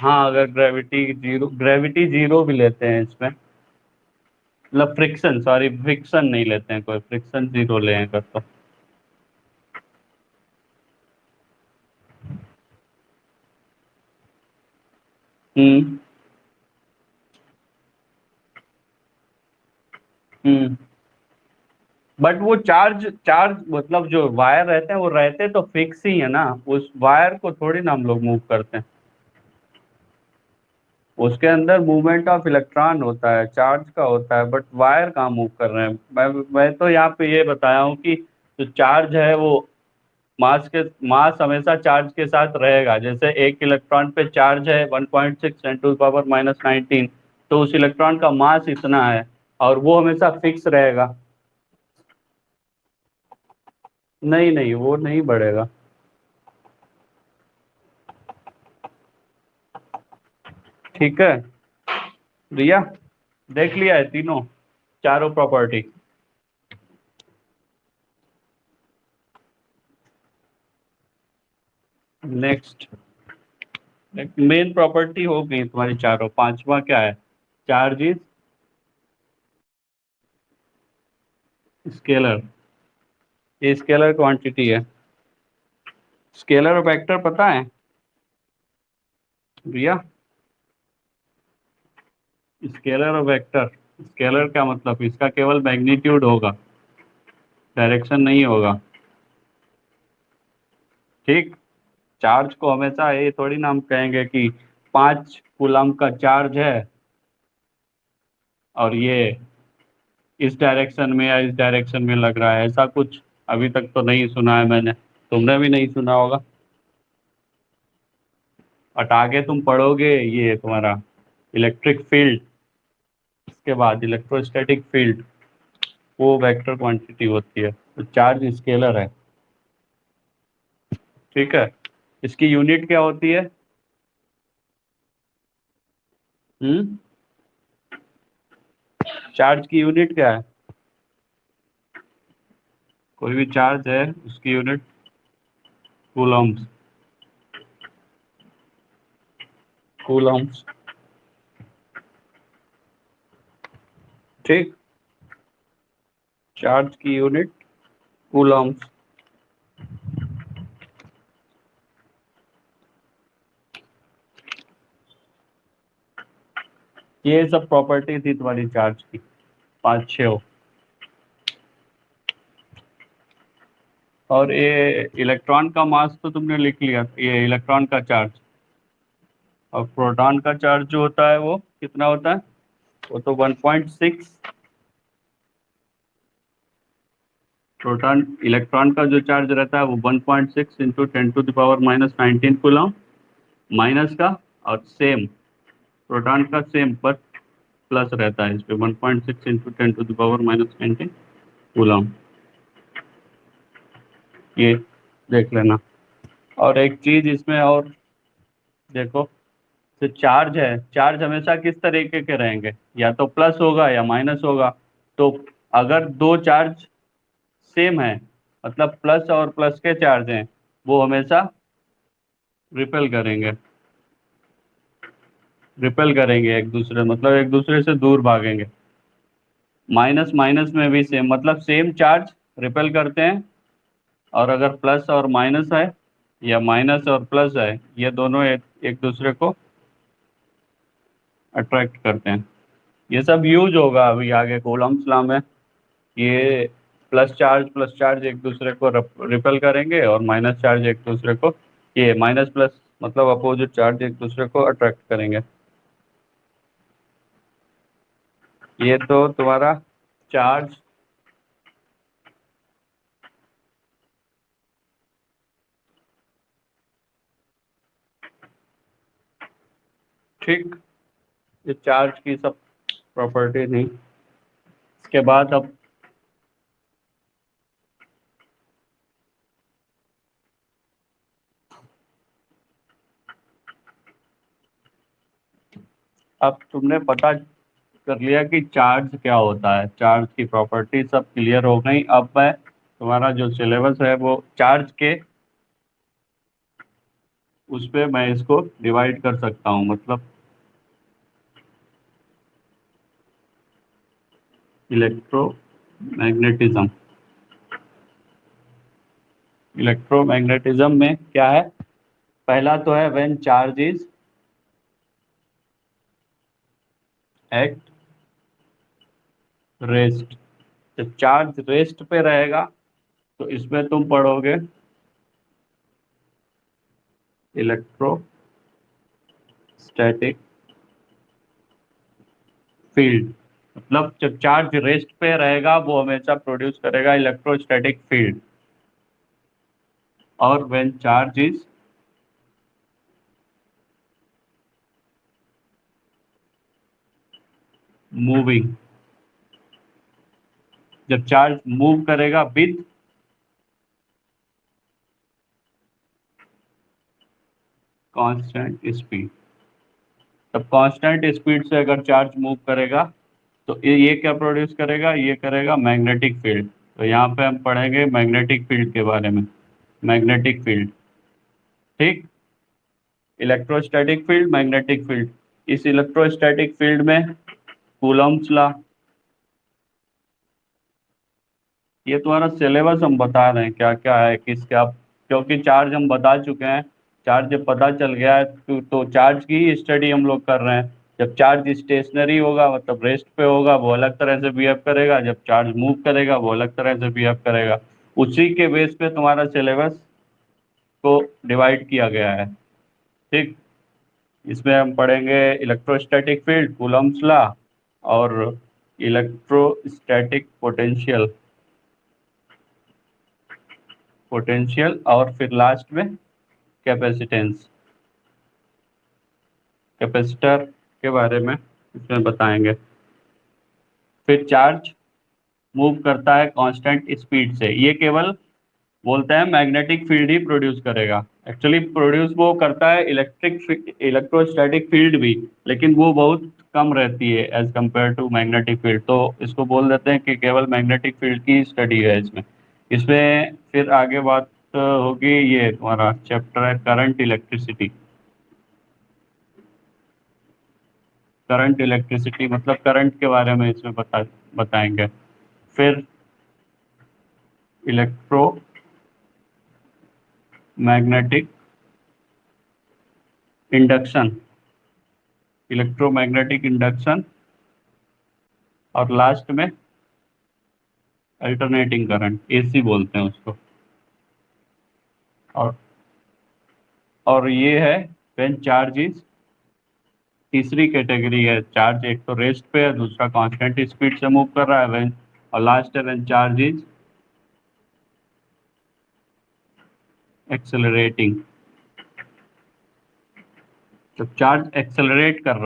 हाँ, अगर ग्रेविटी जीरो भी लेते हैं इसमें, मतलब फ्रिक्शन, सॉरी फ्रिक्शन नहीं लेते हैं, कोई फ्रिक्शन जीरो ले अगर तो। हम्म। हम्म। बट वो चार्ज चार्ज मतलब जो वायर रहते हैं वो रहते तो फिक्स ही है ना, उस वायर को थोड़ी ना हम लोग मूव करते हैं। उसके अंदर मूवमेंट ऑफ इलेक्ट्रॉन होता है, चार्ज का होता है, बट वायर कहाँ मूव कर रहे हैं। मैं तो यहाँ पे ये बताया हूँ कि जो चार्ज है वो मास हमेशा चार्ज के साथ रहेगा। जैसे एक इलेक्ट्रॉन पे चार्ज है 1.6 × 10⁻⁹ तो उस इलेक्ट्रॉन का मास इतना है, और वो हमेशा फिक्स रहेगा। नहीं नहीं, वो नहीं बढ़ेगा। ठीक है रिया, देख लिया है तीनों, चारों प्रॉपर्टी। नेक्स्ट, मेन प्रॉपर्टी हो गई तुम्हारी चारों, पांचवा क्या है? चार्ज इज स्केलर, ये स्केलर क्वांटिटी है। स्केलर और वेक्टर पता है भैया? स्केलर और वेक्टर, स्केलर का मतलब इसका केवल मैग्नीट्यूड होगा, डायरेक्शन नहीं होगा। ठीक, चार्ज को हमेशा ये थोड़ी ना हम कहेंगे कि 5 कूलम का चार्ज है और ये इस डायरेक्शन में या इस डायरेक्शन में लग रहा है, ऐसा कुछ अभी तक तो नहीं सुना है मैंने, तुमने भी नहीं सुना होगा। बट आगे तुम पढ़ोगे ये तुम्हारा इलेक्ट्रिक फील्ड, इसके बाद इलेक्ट्रोस्टैटिक फील्ड, वो वेक्टर क्वांटिटी होती है, तो चार्ज स्केलर है। ठीक है, इसकी यूनिट क्या होती है? हम्म, चार्ज की यूनिट क्या है? कोई भी चार्ज है उसकी यूनिट कूलम्स, कूलम्स। ठीक, चार्ज की यूनिट कूलम्स। ये सब प्रॉपर्टी थी तुम्हारी चार्ज की, पांच छह हो। और ये इलेक्ट्रॉन का मास तो तुमने लिख लिया, ये इलेक्ट्रॉन का चार्ज। और प्रोटॉन का चार्ज जो होता है वो कितना होता है? वो तो 1.6। प्रोटॉन इलेक्ट्रॉन का जो चार्ज रहता है वो 1.6 × 10⁻⁹ कूलम, माइनस का, और सेम प्रोटॉन का सेम पर प्लस रहता है इस पे 1.6 × 10⁻⁻19 कूलम। ये देख लेना। और एक चीज इसमें और देखो, तो चार्ज है, चार्ज हमेशा किस तरीके के रहेंगे, या तो प्लस होगा या माइनस होगा। तो अगर दो चार्ज सेम है, मतलब प्लस और प्लस के चार्ज हैं, वो हमेशा रिपेल करेंगे, रिपेल करेंगे एक दूसरे, मतलब एक दूसरे से दूर भागेंगे। माइनस माइनस में भी सेम, मतलब सेम चार्ज रिपेल करते हैं। और अगर प्लस और माइनस है, या माइनस और प्लस है, ये दोनों एक दूसरे को अट्रैक्ट करते हैं। ये सब यूज होगा अभी आगे कूलम्ब्स लॉ में। ये प्लस चार्ज एक दूसरे को रिपेल करेंगे, और माइनस चार्ज एक दूसरे को, ये माइनस प्लस मतलब अपोजिट चार्ज एक दूसरे को अट्रैक्ट करेंगे। ये तो तुम्हारा चार्ज। ठीक, ये चार्ज की सब प्रॉपर्टी थी। इसके बाद अब तुमने पता कर लिया कि चार्ज क्या होता है, चार्ज की प्रॉपर्टी सब क्लियर हो गई। अब मैं तुम्हारा जो सिलेबस है वो चार्ज के उस पे मैं इसको डिवाइड कर सकता हूँ, मतलब इलेक्ट्रोमैग्नेटिज्म। इलेक्ट्रोमैग्नेटिज्म में क्या है, पहला तो है when charge is at rest. जब चार्ज रेस्ट पे रहेगा तो इसमें तुम पढ़ोगे इलेक्ट्रोस्टैटिक फील्ड। मतलब जब चार्ज रेस्ट पे रहेगा वो हमेशा प्रोड्यूस करेगा इलेक्ट्रोस्टैटिक फील्ड। और व्हेन चार्ज इज मूविंग, जब चार्ज मूव करेगा विद कांस्टेंट स्पीड। तब कांस्टेंट स्पीड से अगर चार्ज मूव करेगा तो ये क्या प्रोड्यूस करेगा, ये करेगा मैग्नेटिक फील्ड। तो यहाँ पे हम पढ़ेंगे मैग्नेटिक फील्ड के बारे में। मैग्नेटिक फील्ड, ठीक। Electrostatic field, magnetic field. इस इलेक्ट्रोस्टैटिक फील्ड में कूलम्ब्स लॉ, ये तुम्हारा सिलेबस हम बता रहे हैं क्या क्या है किस क्या, क्योंकि चार्ज हम बता चुके हैं। चार्ज जब पता चल गया है तो चार्ज की ही स्टडी हम लोग कर रहे हैं। जब चार्ज स्टेशनरी होगा मतलब रेस्ट पे होगा वो अलग तरह से बिहेव करेगा, जब चार्ज मूव करेगा वो अलग तरह से बिहेव करेगा। उसी के बेस पे तुम्हारा सिलेबस को डिवाइड किया गया है, ठीक। इसमें हम पढ़ेंगे इलेक्ट्रोस्टैटिक फील्ड, कूलम्ब्स लॉ, और इलेक्ट्रोस्टैटिक पोटेंशियल। पोटेंशियल और फिर लास्ट में कैपेसिटेंस, कैपेसिटर के बारे में इसमें बताएंगे। फिर चार्ज मूव करता है कांस्टेंट स्पीड से, ये केवल बोलते हैं मैग्नेटिक फील्ड ही प्रोड्यूस करेगा। एक्चुअली प्रोड्यूस वो करता है इलेक्ट्रोस्टैटिक फील्ड भी, लेकिन वो बहुत कम रहती है as compare to magnetic field. तो इसको बोल देते हैं कि केवल मैग्नेटिक फील्ड की स्टडी है इसमें। इसमें फिर आगे बात होगी, ये तुम्हारा चैप्टर है करंट इलेक्ट्रिसिटी। करंट इलेक्ट्रिसिटी मतलब करंट के बारे में इसमें बताएंगे। फिर electro magnetic induction, electromagnetic induction, और लास्ट में अल्टरनेटिंग करंट, एसी बोलते हैं उसको। और ये है व्हेन चार्ज इज, तीसरी कैटेगरी है। चार्ज एक तो रेस्ट पे है, दूसरा कांस्टेंट स्पीड से मूव कर रहा है व्हेन, और लास्ट है व्हेन चार्ज इज एक्सेलरेटिंग। जब चार्ज एक्सेलरेट कर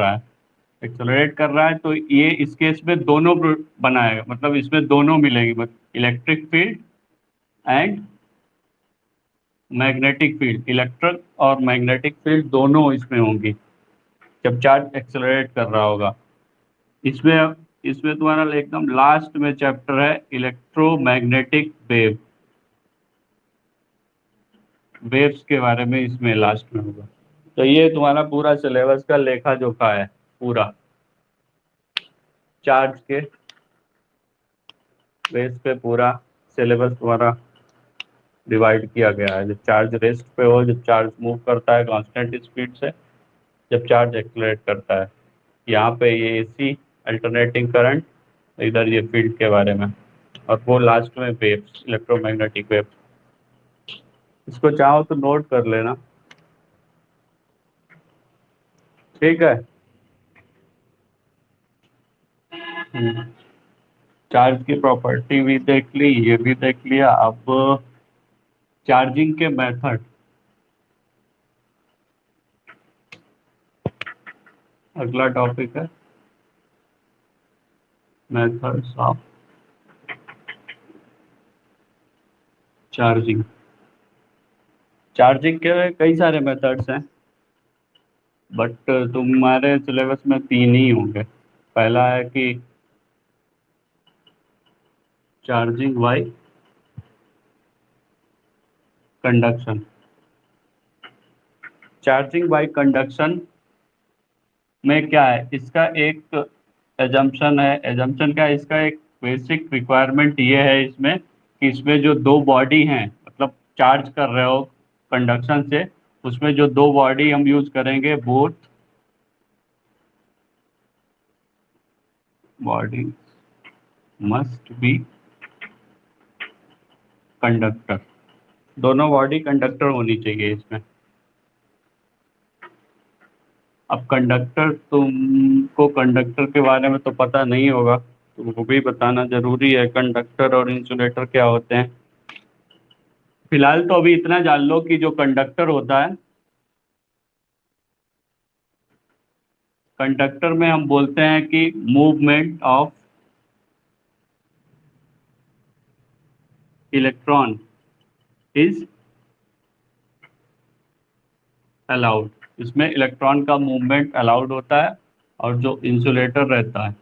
रहा है तो ये इस केस में दोनों बनाएगा, मतलब इसमें दोनों मिलेंगे, मतलब electric field and magnetic field. Electric और मैग्नेटिक फील्ड दोनों इसमें होंगी जब चार्ज एक्सेलरेट कर रहा होगा। इसमें इसमें तुम्हारा एकदम लास्ट में चैप्टर है इलेक्ट्रोमैग्नेटिक वेव्स के बारे में, इसमें लास्ट में होगा। तो ये तुम्हारा पूरा सिलेबस का लेखा जोखा है पूरा। चार्ज के बेस पे पूरा सिलेबस तुम्हारा डिवाइड किया गया है। जब चार्ज रेस्ट पे हो, जब चार्ज मूव करता है कांस्टेंट स्पीड से, जब चार्ज एक्सलरेट करता है। यहाँ पे ये एसी, अल्टरनेटिंग करंट, इधर ये फील्ड के बारे में, और वो लास्ट में वेव्स, इलेक्ट्रोमैग्नेटिक वेव। इसको चाहो तो नोट कर लेना, ठीक है। चार्ज की प्रॉपर्टी भी देख ली, ये भी देख लिया। अब चार्जिंग के मेथड, अगला टॉपिक है मेथड्स ऑफ चार्जिंग। चार्जिंग के कई सारे मेथड्स हैं, बट तुम्हारे सिलेबस में तीन ही होंगे। पहला है कि charging by conduction, charging by conduction में क्या है, इसका एक एजम्पशन है। एजम्पशन क्या है इसका, एक बेसिक रिक्वायरमेंट ये है इसमें कि इसमें जो दो बॉडी हैं, मतलब चार्ज कर रहे हो कंडक्शन से, उसमें जो दो बॉडी हम यूज करेंगे, both body must be conductor. दोनों बॉडी कंडक्टर होनी चाहिए इसमें। अब कंडक्टर, तुमको कंडक्टर के बारे में तो पता नहीं होगा, तो वो भी बताना जरूरी है, कंडक्टर और इंसुलेटर क्या होते हैं। फिलहाल तो अभी इतना जान लो कि जो कंडक्टर होता है, कंडक्टर में हम बोलते हैं कि movement of electron is allowed. इसमें इलेक्ट्रॉन का मूवमेंट अलाउड होता है, और जो इंसुलेटर रहता है,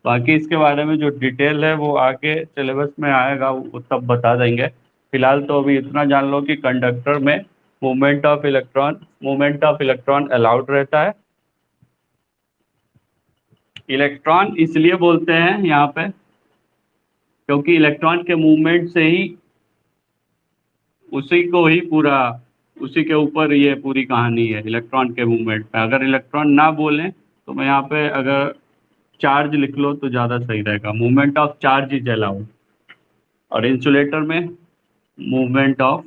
बाकी इसके बारे में जो डिटेल है वो आगे सिलेबस में आएगा, वो तब बता देंगे। फिलहाल तो अभी इतना जान लो कि कंडक्टर में मूवमेंट ऑफ इलेक्ट्रॉन अलाउड रहता है। इलेक्ट्रॉन इसलिए बोलते हैं यहाँ पे क्योंकि इलेक्ट्रॉन के मूवमेंट से ही उसी को ही पूरा, उसी के ऊपर ये पूरी कहानी है, इलेक्ट्रॉन के मूवमेंट पे। अगर इलेक्ट्रॉन ना बोलें तो मैं यहाँ पे अगर चार्ज लिख लो तो ज़्यादा सही रहेगा, movement of charge is allowed. और इंसुलेटर में movement of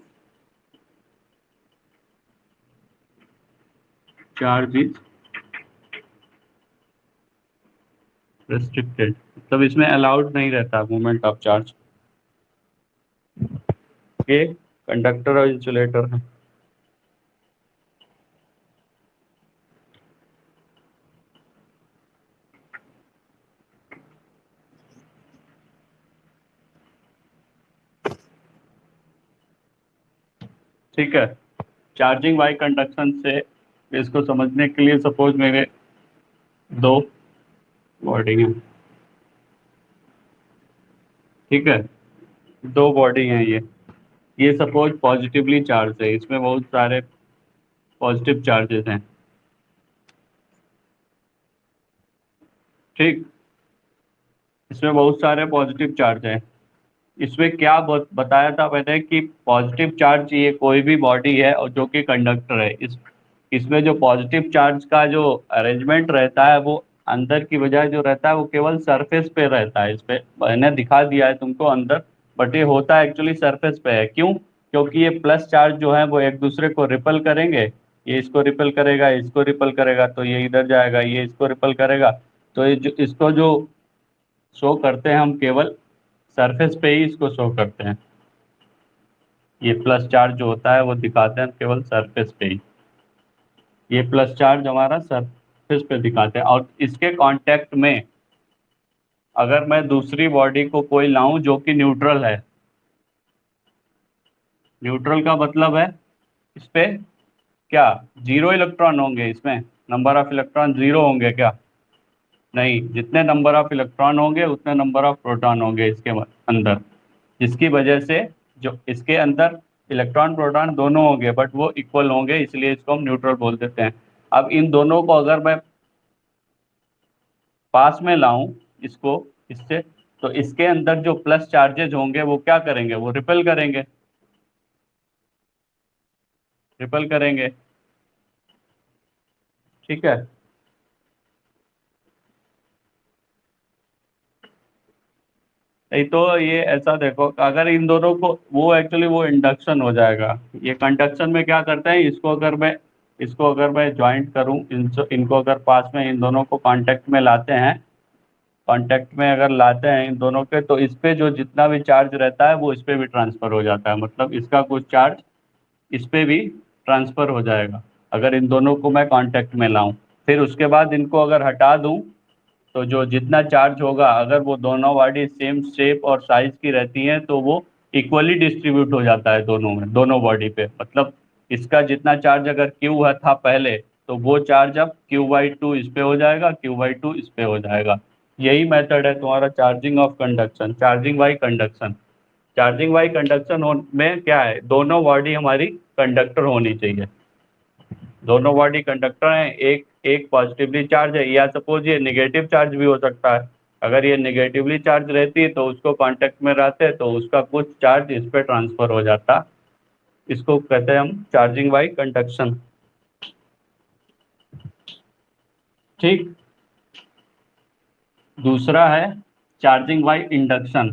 charge is restricted, मतलब इसमें अलाउड नहीं रहता मूवमेंट ऑफ चार्ज। ये कंडक्टर और इंसुलेटर है। ठीक है, चार्जिंग बाय कंडक्शन से इसको समझने के लिए सपोज मेरे दो बॉडी हैं, ठीक है, दो बॉडी हैं ये सपोज पॉजिटिवली चार्ज है, इसमें बहुत सारे पॉजिटिव चार्जेस हैं। ठीक, इसमें बहुत सारे पॉजिटिव चार्ज हैं। इसमें क्या बताया था मैंने कि पॉजिटिव चार्ज ये कोई भी बॉडी है और जो कि कंडक्टर है, इसमें जो पॉजिटिव चार्ज का जो अरेंजमेंट रहता है वो अंदर की बजाय जो रहता है वो केवल सरफेस पे रहता है। इस पे मैंने दिखा दिया है तुमको अंदर, बट ये होता है एक्चुअली सरफेस पे है। क्यों? क्योंकि ये प्लस चार्ज जो है वो एक दूसरे को रिपल करेंगे, ये इसको रिपल करेगा, इसको रिपल करेगा, तो ये इधर जाएगा, ये इसको रिपल करेगा। तो ये जो इसको जो शो करते हैं हम केवल सरफेस पे ही इसको शो करते हैं। ये प्लस चार्ज जो होता है वो दिखाते हैं केवल सरफेस पे ही, ये प्लस चार्ज हमारा सरफेस पे दिखाते हैं। और इसके कांटेक्ट में अगर मैं दूसरी बॉडी को कोई लाऊं जो कि न्यूट्रल है, न्यूट्रल का मतलब है इस पे क्या जीरो इलेक्ट्रॉन होंगे, इसमें नंबर ऑफ इलेक्ट्रॉन जीरो होंगे क्या? नहीं, जितने नंबर ऑफ इलेक्ट्रॉन होंगे उतने नंबर ऑफ प्रोटॉन होंगे इसके अंदर, जिसकी वजह से जो इसके अंदर इलेक्ट्रॉन प्रोटॉन दोनों होंगे बट वो इक्वल होंगे, इसलिए इसको हम न्यूट्रल बोल देते हैं। अब इन दोनों को अगर मैं पास में लाऊं इसको इससे, तो इसके अंदर जो प्लस चार्जेज होंगे वो क्या करेंगे, वो रिपेल करेंगे, रिपेल करेंगे। ठीक है, नहीं तो ये ऐसा देखो, अगर इन दोनों को वो एक्चुअली वो इंडक्शन हो जाएगा। ये कंडक्शन में क्या करते हैं, इसको अगर मैं ज्वाइंट करूं, इनको अगर पास में इन दोनों को कांटेक्ट में लाते हैं, कांटेक्ट में अगर लाते हैं इन दोनों के, तो इस पे जो जितना भी चार्ज रहता है वो इस पे भी ट्रांसफर हो जाता है, मतलब इसका कुछ चार्ज इस पे भी ट्रांसफर हो जाएगा अगर इन दोनों को मैं कांटेक्ट में लाऊं। फिर उसके बाद इनको अगर हटा दूं तो जो जितना चार्ज होगा, अगर वो दोनों बॉडी सेम शेप और साइज की रहती हैं तो वो इक्वली डिस्ट्रीब्यूट हो जाता है दोनों में, दोनों बॉडी पे। मतलब इसका जितना चार्ज अगर क्यू है था पहले, तो वो चार्ज अब Q/2 इस पे हो जाएगा, Q/2 इस पे हो जाएगा। यही मेथड है तुम्हारा charging of conduction, charging by conduction. Charging by conduction में क्या है, दोनों बॉडी हमारी कंडक्टर होनी चाहिए, दोनों बॉडी कंडक्टर हैं, एक एक पॉजिटिवली चार्ज है, या सपोज ये नेगेटिव चार्ज भी हो सकता है। अगर ये नेगेटिवली चार्ज रहती है तो उसको कांटेक्ट में रहते तो उसका कुछ चार्ज इस पे ट्रांसफर हो जाता, इसको कहते हैं हम चार्जिंग बाई कंडक्शन। ठीक। दूसरा है चार्जिंग बाई इंडक्शन।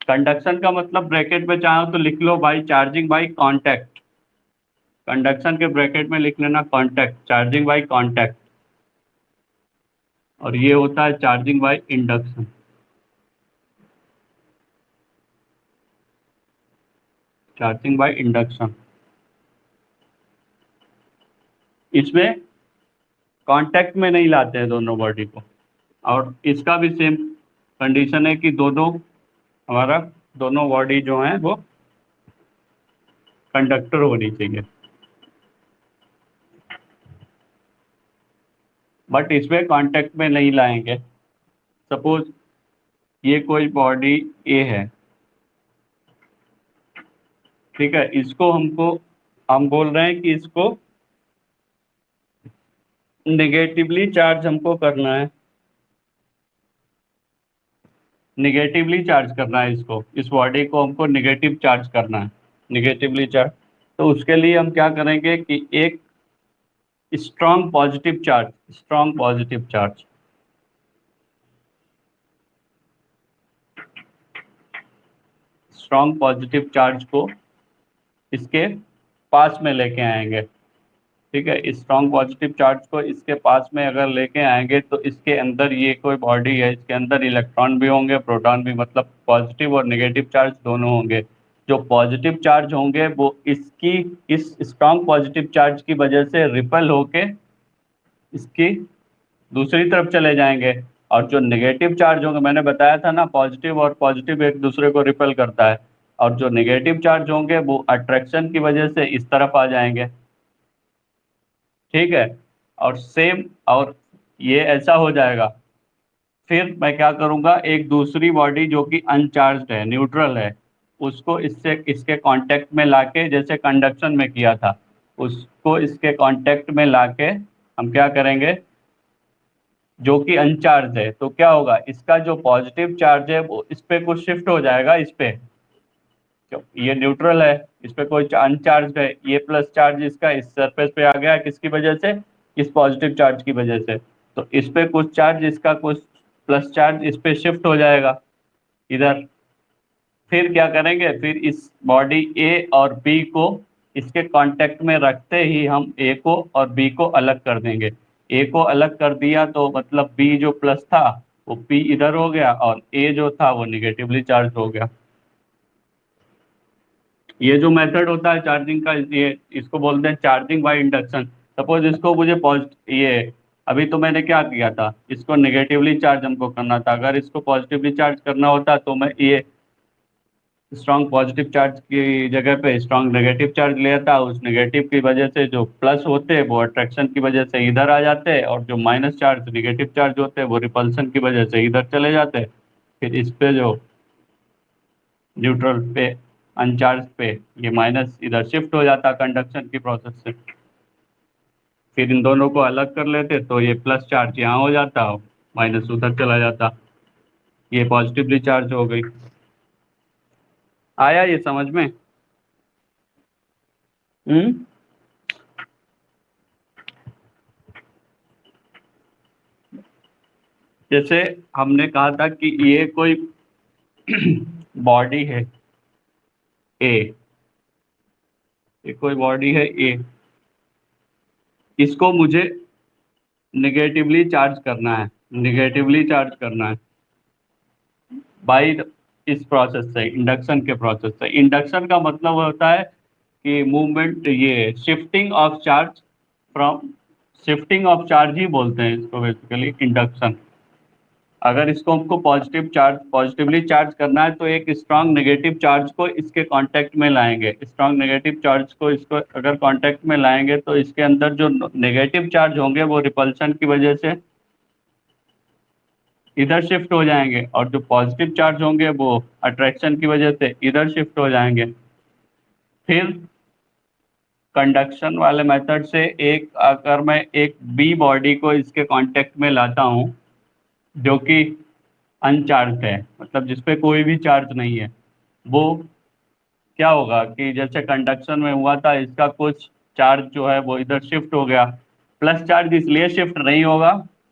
कंडक्शन का मतलब ब्रैकेट में चाहो तो लिख लो by charging by contact, conduction के ब्रैकेट में लिख लेना कांटेक्ट, चार्जिंग बाई कांटेक्ट, और ये होता है charging by induction. Charging by induction, इसमें कांटेक्ट में नहीं लाते हैं दोनों बॉडी को, और इसका भी सेम कंडीशन है कि दोनों हमारा दोनों बॉडी जो है वो कंडक्टर होनी चाहिए। बट इसमें कांटेक्ट में नहीं लाएंगे। सपोज ये कोई बॉडी ए है, ठीक है, इसको हम बोल रहे हैं कि इसको नेगेटिवली चार्ज हमको करना है, निगेटिवली चार्ज करना है इसको, इस बॉडी को हमको निगेटिव चार्ज करना है, निगेटिवली चार्ज। तो उसके लिए हम क्या करेंगे कि एक strong positive charge, strong positive charge, strong positive charge को इसके पास में लेके आएंगे। ठीक है, स्ट्रॉन्ग पॉजिटिव चार्ज को इसके पास में अगर लेके आएंगे तो इसके अंदर ये कोई बॉडी है, इसके अंदर इलेक्ट्रॉन भी होंगे, प्रोटॉन भी, मतलब पॉजिटिव और नेगेटिव चार्ज दोनों होंगे। जो पॉजिटिव चार्ज होंगे वो इसकी इस स्ट्रॉन्ग पॉजिटिव चार्ज की वजह से रिपल होके इसकी दूसरी तरफ चले जाएंगे, और जो नेगेटिव चार्ज होंगे, मैंने बताया था ना पॉजिटिव और पॉजिटिव एक दूसरे को रिपल करता है, और जो नेगेटिव चार्ज होंगे वो अट्रैक्शन की वजह से इस तरफ आ जाएंगे। ठीक है, और सेम, और ये ऐसा हो जाएगा। फिर मैं क्या करूंगा, एक दूसरी बॉडी जो कि अनचार्ज्ड है, न्यूट्रल है, उसको इससे इसके कांटेक्ट में लाके, जैसे कंडक्शन में किया था, उसको इसके कांटेक्ट में लाके हम क्या करेंगे, जो कि अनचार्ज है, तो क्या होगा, इसका जो पॉजिटिव चार्ज है वो इस पे कुछ शिफ्ट हो जाएगा, इस पे, ये न्यूट्रल है, इस पे कोई अनचार्ज है, ये प्लस चार्ज इसका इस सरफेस पे आ गया, किसकी वजह से, इस पॉजिटिव चार्ज की वजह से। तो इस पे कुछ चार्ज, इसका कुछ प्लस चार्ज इस पे शिफ्ट हो जाएगा इधर। फिर क्या करेंगे, फिर इस बॉडी ए और बी को इसके कांटेक्ट में रखते ही हम ए को और बी को अलग कर देंगे। ए को अलग कर दिया तो मतलब बी जो प्लस था वो पी इधर हो गया, और ए जो था वो निगेटिवली चार्ज हो गया। ये जो मेथड होता है चार्जिंग का, ये इसको बोलते हैं चार्जिंग बाय इंडक्शन। सपोज इसको मुझे ये अभी तो मैंने क्या किया था, इसको नेगेटिवली चार्ज हमको करना था, अगर इसको पॉजिटिवली चार्ज करना होता तो मैं ये स्ट्रॉन्ग पॉजिटिव चार्ज की जगह पे स्ट्रॉन्ग नेगेटिव चार्ज लेता, उस नेगेटिव की वजह से जो प्लस होते हैं वो अट्रैक्शन की वजह से इधर आ जाते हैं, और जो माइनस चार्ज नेगेटिव चार्ज होते हैं वो रिपल्सन की वजह से इधर चले जाते हैं। फिर इस पे जो न्यूट्रल पे अनचार्ज पे ये माइनस इधर शिफ्ट हो जाता कंडक्शन की प्रोसेस से। फिर इन दोनों को अलग कर लेते तो ये प्लस चार्ज यहाँ हो जाता, माइनस उधर चला जाता, ये पॉजिटिवली चार्ज हो गई। आया ये समझ में? हम्म। जैसे हमने कहा था कि ये कोई बॉडी है ए, ये कोई बॉडी है ए, इसको मुझे निगेटिवली चार्ज करना है, निगेटिवली चार्ज करना है बाई इस प्रोसेस से, इंडक्शन के प्रोसेस से। इंडक्शन का मतलब होता है कि मूवमेंट, ये shifting of charge from, shifting of charge ही बोलते हैं इसको बेसिकली इंडक्शन। अगर इसको हमको पॉजिटिव चार्ज, पॉजिटिवली चार्ज करना है तो एक स्ट्रांग नेगेटिव चार्ज को इसके कांटेक्ट में लाएंगे, स्ट्रांग नेगेटिव चार्ज को इसको अगर कांटेक्ट में लाएंगे तो इसके अंदर जो नेगेटिव चार्ज होंगे वो रिपल्शन की वजह से इधर शिफ्ट हो जाएंगे, और जो पॉजिटिव चार्ज होंगे वो अट्रैक्शन की वजह से इधर शिफ्ट हो जाएंगे। फिर कंडक्शन वाले मेथड से एक, अगर मैं एक बी बॉडी को इसके कांटेक्ट में लाता हूँ जो कि अनचार्ज है, मतलब जिसपे कोई भी चार्ज नहीं है, वो क्या होगा कि जैसे कंडक्शन में हुआ था, इसका कुछ चार्ज जो है वो इधर शिफ्ट हो गया। प्लस चार्ज इसलिए शिफ्ट नहीं होगा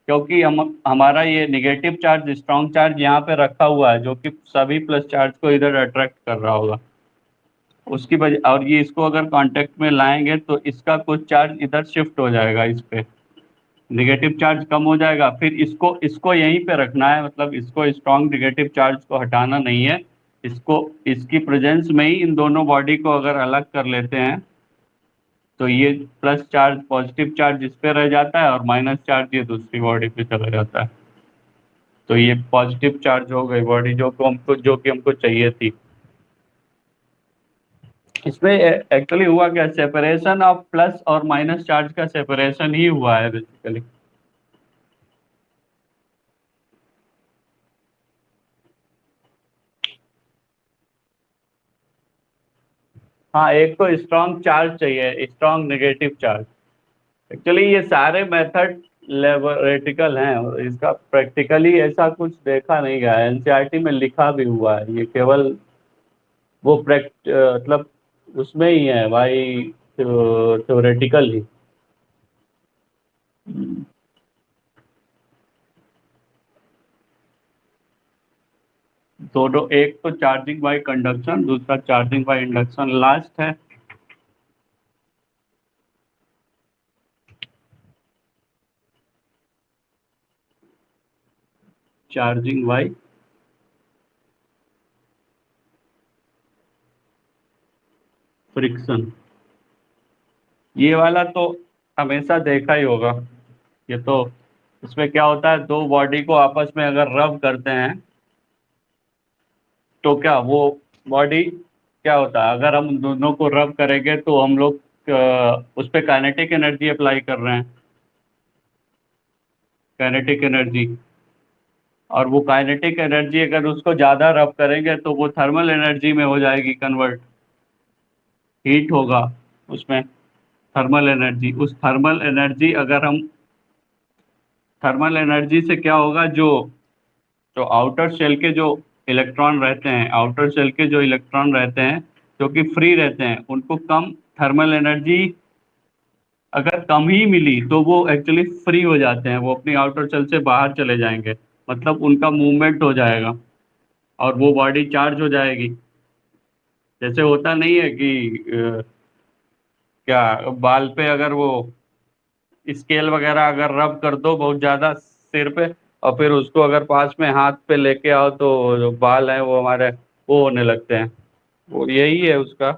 क्योंकि हमारा ये निगेटिव चार्ज, स्ट्रॉन्ग चार्ज यहाँ पे रखा हुआ है जो कि सभी प्लस चार्ज को इधर अट्रैक्ट कर रहा होगा उसकी वजह। और ये इसको अगर कांटेक्ट में लाएंगे तो इसका कुछ चार्ज इधर शिफ्ट हो जाएगा, इस पे निगेटिव चार्ज कम हो जाएगा। फिर इसको इसको यहीं पे रखना है, मतलब इसको स्ट्रॉन्ग निगेटिव चार्ज को हटाना नहीं है। इसको इसकी प्रेजेंस में ही इन दोनों बॉडी को अगर अलग कर लेते हैं तो ये प्लस चार्ज, पॉजिटिव चार्ज इस पे रह जाता है और माइनस चार्ज ये दूसरी बॉडी पे चला जाता है। तो ये पॉजिटिव चार्ज हो गई बॉडी जो कि हमको चाहिए थी। इसमें एक्चुअली हुआ क्या, सेपरेशन ऑफ प्लस और माइनस चार्ज का सेपरेशन ही हुआ है बेसिकली। हाँ, एक तो स्ट्रॉन्ग चार्ज चाहिए, स्ट्रॉन्ग नेगेटिव चार्ज। एक्चुअली ये सारे मेथड लेबोरेटिकल हैं और इसका प्रैक्टिकली ऐसा कुछ देखा नहीं गया है। एनसीईआरटी में लिखा भी हुआ है, ये केवल वो मतलब उसमें ही है भाई, थ्योरेटिकल ही। दोनों, एक तो चार्जिंग बाय कंडक्शन, दूसरा चार्जिंग बाय इंडक्शन लास्ट है। चार्जिंग बाय फ्रिक्शन, ये वाला तो हमेशा देखा ही होगा। ये तो, इसमें क्या होता है, दो बॉडी को आपस में अगर रब करते हैं तो क्या वो बॉडी, क्या होता है अगर हम दोनों को रब करेंगे तो हम लोग उस पर काइनेटिक एनर्जी अप्लाई कर रहे हैं, काइनेटिक एनर्जी। और वो काइनेटिक एनर्जी अगर उसको ज़्यादा रब करेंगे तो वो थर्मल एनर्जी में हो जाएगी कन्वर्ट, हीट होगा उसमें। थर्मल एनर्जी, उस थर्मल एनर्जी अगर हम, थर्मल एनर्जी से क्या होगा, जो जो आउटर शेल के जो इलेक्ट्रॉन रहते हैं, आउटर शेल के जो इलेक्ट्रॉन रहते हैं जो कि फ्री रहते हैं, उनको कम थर्मल एनर्जी अगर कम ही मिली तो वो एक्चुअली फ्री हो जाते हैं, वो अपनी आउटर शेल से बाहर चले जाएंगे, मतलब उनका मूवमेंट हो जाएगा और वो बॉडी चार्ज हो जाएगी। जैसे होता नहीं है कि क्या, बाल पे अगर वो स्केल वगैरह अगर रब कर दो बहुत ज्यादा सिर पे, और फिर उसको अगर पास में हाथ पे लेके आओ तो जो बाल हैं वो हमारे वो होने लगते हैं। वो यही है उसका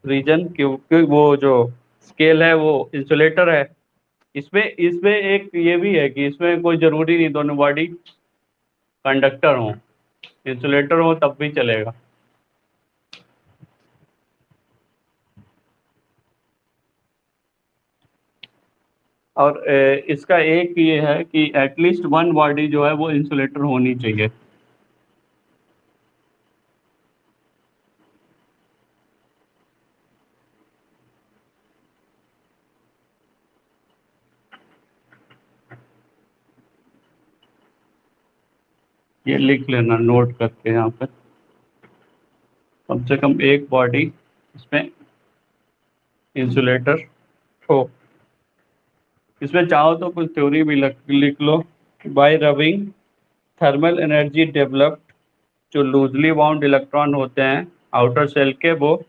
रीजन, क्योंकि वो जो स्केल है वो इंसुलेटर है। इसमें इसमें एक ये भी है कि इसमें कोई जरूरी नहीं दोनों बॉडी कंडक्टर हो, इंसुलेटर हो तब भी चलेगा। और इसका एक ये है कि एटलीस्ट वन बॉडी जो है वो इंसुलेटर होनी चाहिए। ये लिख लेना नोट करके यहाँ पे, कम से कम एक बॉडी इसमें इंसुलेटर हो। इसमें चाहो तो कुछ थ्योरी भी लिख लो। By rubbing thermal energy developed, जो लूजली बाउंड इलेक्ट्रॉन होते हैं आउटर शेल के, वो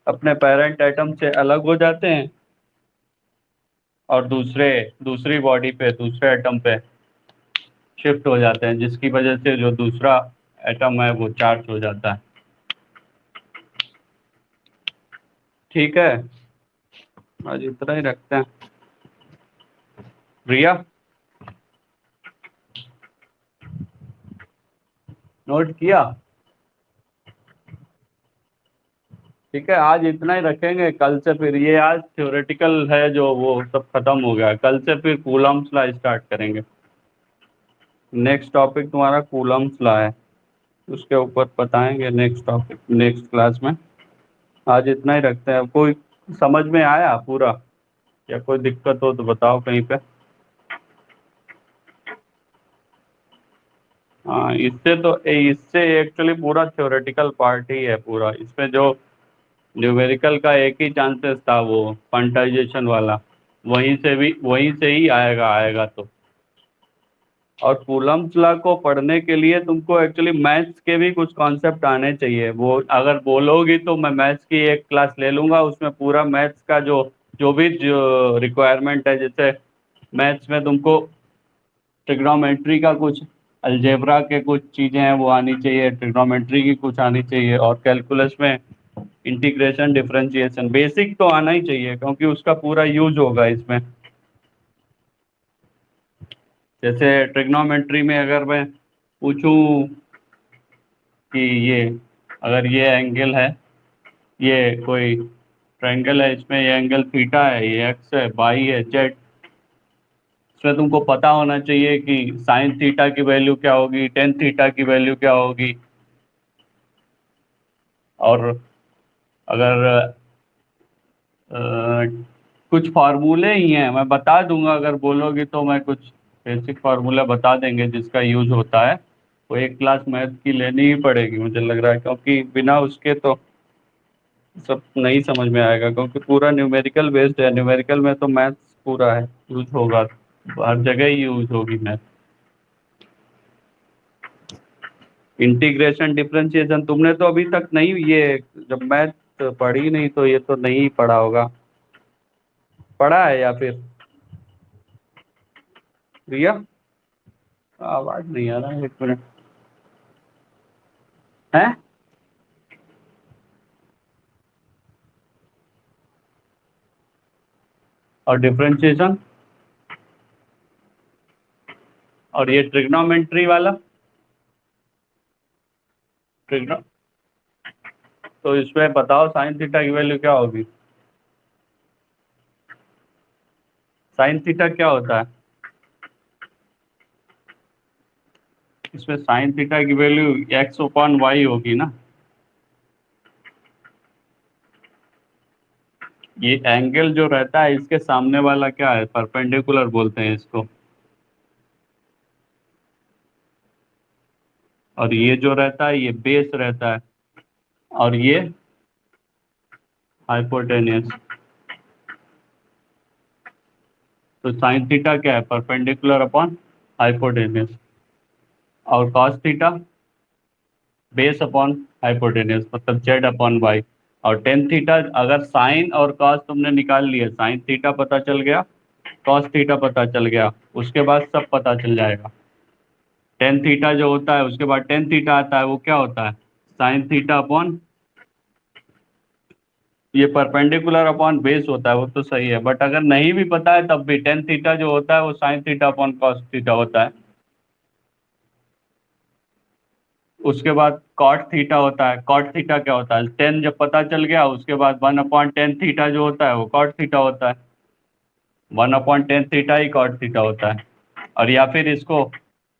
अपने पेरेंट एटम से अलग हो जाते हैं और दूसरी बॉडी पे, दूसरे एटम पे शिफ्ट हो जाते हैं, जिसकी वजह से जो दूसरा एटम है वो चार्ज हो जाता है। ठीक है, आज इतना ही रखते हैं। प्रिया, नोट किया? ठीक है, आज इतना ही रखेंगे। कल से फिर, ये आज थ्योरेटिकल है जो वो सब खत्म हो गया, कल से फिर कूलम्स लॉ स्टार्ट करेंगे। नेक्स्ट टॉपिक तुम्हारा कूलम्स लॉ है, उसके ऊपर बताएंगे नेक्स्ट टॉपिक नेक्स्ट क्लास में। आज इतना ही रखते हैं। कोई समझ में आया पूरा, या कोई दिक्कत हो तो बताओ कहीं पे। हाँ, इससे एक्चुअली पूरा थ्योरेटिकल पार्ट ही है पूरा। इसमें जो न्यूमेरिकल का एक ही चांसेस था वो क्वांटाइजेशन वाला, वहीं से ही आएगा तो। और कूलम्स लॉ को पढ़ने के लिए तुमको एक्चुअली मैथ्स के भी कुछ कॉन्सेप्ट आने चाहिए। वो अगर बोलोगी तो मैं मैथ्स की एक क्लास ले लूंगा, उसमें पूरा मैथ्स का जो रिक्वायरमेंट है। जैसे मैथ्स में तुमको ट्रिग्नोमेट्री का कुछ, अलजेब्रा के कुछ चीज़ें हैं वो आनी चाहिए, ट्रिग्नोमेट्री की कुछ आनी चाहिए, और कैलकुलस में इंटीग्रेशन डिफरेंशिएशन बेसिक तो आना ही चाहिए, क्योंकि उसका पूरा यूज होगा इसमें। जैसे ट्रिग्नोमेट्री में अगर मैं पूछूं कि ये, अगर ये एंगल है, ये कोई ट्रायंगल है, इसमें ये एंगल थीटा है, ये एक्स है, वाई है, जेड। इसमें तुमको पता होना चाहिए कि साइन थीटा की वैल्यू क्या होगी, टेन थीटा की वैल्यू क्या होगी। और अगर कुछ फार्मूले ही हैं, मैं बता दूंगा, अगर बोलोगी तो मैं कुछ बेसिक फार्मूला बता देंगे जिसका यूज होता है। वो एक क्लास मैथ की लेनी ही पड़ेगी मुझे लग रहा है, क्योंकि बिना उसके तो सब नहीं समझ में आएगा, क्योंकि पूरा न्यूमेरिकल बेस्ड है। न्यूमेरिकल में तो मैथ्स पूरा है, यूज होगा, हर जगह ही यूज होगी मैथ। इंटीग्रेशन डिफरेंशिएशन तुमने तो अभी तक नहीं, ये जब मैथ पढ़ी नहीं तो ये तो नहीं पढ़ा होगा। पढ़ा है या फिर रिया? आवाज नहीं आ रहा है, एक मिनट। है? और डिफरेंशिएशन, और ये ट्रिग्नोमेट्री वाला, ट्रिग्नो तो इसमें बताओ साइन थीटा की वैल्यू क्या होगी। साइन थीटा क्या होता है? इसमें साइन थीटा की वैल्यू एक्स अपॉन वाई होगी ना। ये एंगल जो रहता है इसके सामने वाला क्या है, परपेंडिकुलर बोलते हैं इसको। और ये जो रहता है ये बेस रहता है, और ये हाइपोटेनियस। तो साइन थीटा क्या है, परपेंडिकुलर अपॉन हाइपोटेनियस। और cos theta base upon hypotenuse, मतलब जेड अपॉन वाई। और टेन थीटा, अगर साइन और कॉस तुमने निकाल लिया, साइन थीटा पता चल गया, कॉस थीटा पता चल गया, उसके बाद सब पता चल जाएगा। टेन थीटा जो होता है उसके बाद टेन थीटा आता है, वो क्या होता है, साइन थीटा अपॉन, ये परपेंडिकुलर अपॉन बेस होता है, वो तो सही है। बट अगर नहीं भी पता है तब भी टेन थीटा जो होता है वो sine theta upon cos theta होता है। उसके बाद कॉट थीटा होता है। कॉट थीटा क्या होता है, टेन जब पता चल गया उसके बाद वन अपॉन टेन थीटा जो होता है वो कॉट थीटा होता है। वन अपॉन टेन थीटा ही कॉट थीटा होता है। और या फिर इसको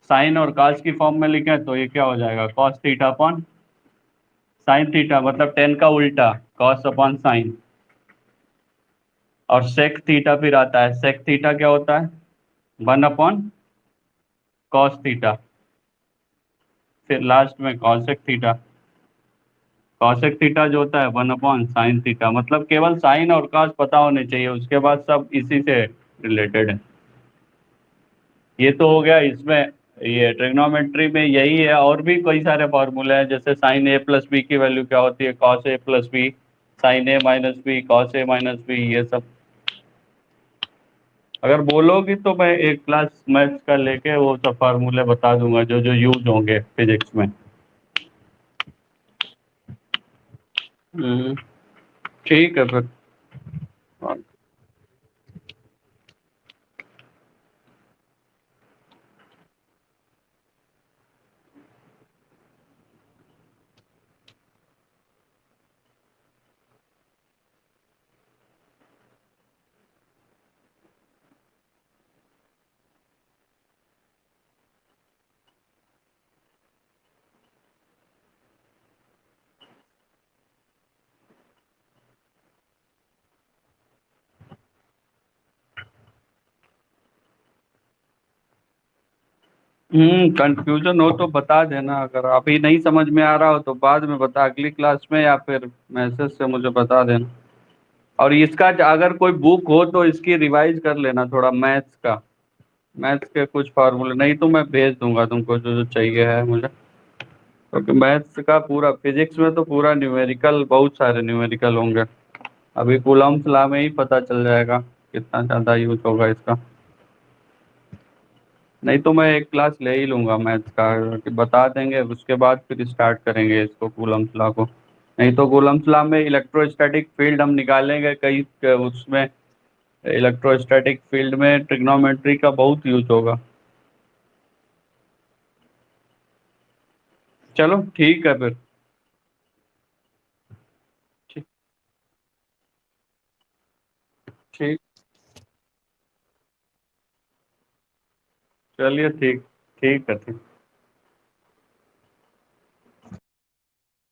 साइन और कॉस की फॉर्म में लिखें तो ये क्या हो जाएगा, cos theta upon sine theta, मतलब टेन का उल्टा, कॉस अपॉन साइन। और सेक थीटा फिर आता है। सेक थीटा क्या होता है, वन अपॉन कॉस थीटा। फिर लास्ट में कॉसेक थीटा। कॉसेक थीटा जो होता है वन अपॉन साइन थीटा। मतलब केवल साइन और कॉस पता होने चाहिए, उसके बाद सब इसी से रिलेटेड है। ये तो हो गया इसमें। ये ट्रिग्नोमेट्री में यही है, और भी कई सारे फॉर्मूले हैं, जैसे साइन ए प्लस बी की वैल्यू क्या होती है, cos A plus B, sign A minus B, cos A minus B, ये सब। अगर बोलोगी तो मैं एक क्लास मैथ्स का लेके वो सब फार्मूले बता दूंगा जो जो यूज होंगे फिजिक्स में। हम्म, ठीक है फिर। कंफ्यूजन हो तो बता देना, अगर अभी नहीं समझ में आ रहा हो तो बाद में बता, अगली क्लास में या फिर मैसेज से मुझे बता देना। और इसका अगर कोई बुक हो तो इसकी रिवाइज कर लेना थोड़ा, मैथ्स का, मैथ्स के कुछ फार्मूले, नहीं तो मैं भेज दूंगा तुमको जो जो चाहिए है मुझे, क्योंकि मैथ्स का पूरा, फिजिक्स में तो पूरा न्यूमेरिकल, बहुत सारे न्यूमेरिकल होंगे। अभी कूलम्स लॉ में ही पता चल जाएगा कितना ज़्यादा यूज होगा इसका। नहीं तो मैं एक क्लास ले ही लूंगा मैथ्स का, कि बता देंगे उसके बाद फिर स्टार्ट करेंगे इसको, कूलम्स लॉ को। नहीं तो कूलम्स लॉ में इलेक्ट्रोस्टैटिक फील्ड हम निकालेंगे कई, उसमें इलेक्ट्रोस्टैटिक फील्ड में ट्रिग्नोमेट्री का बहुत यूज होगा। चलो ठीक है फिर। ठीक। ठीक। चलिए ठीक। ठीक है। ठीक।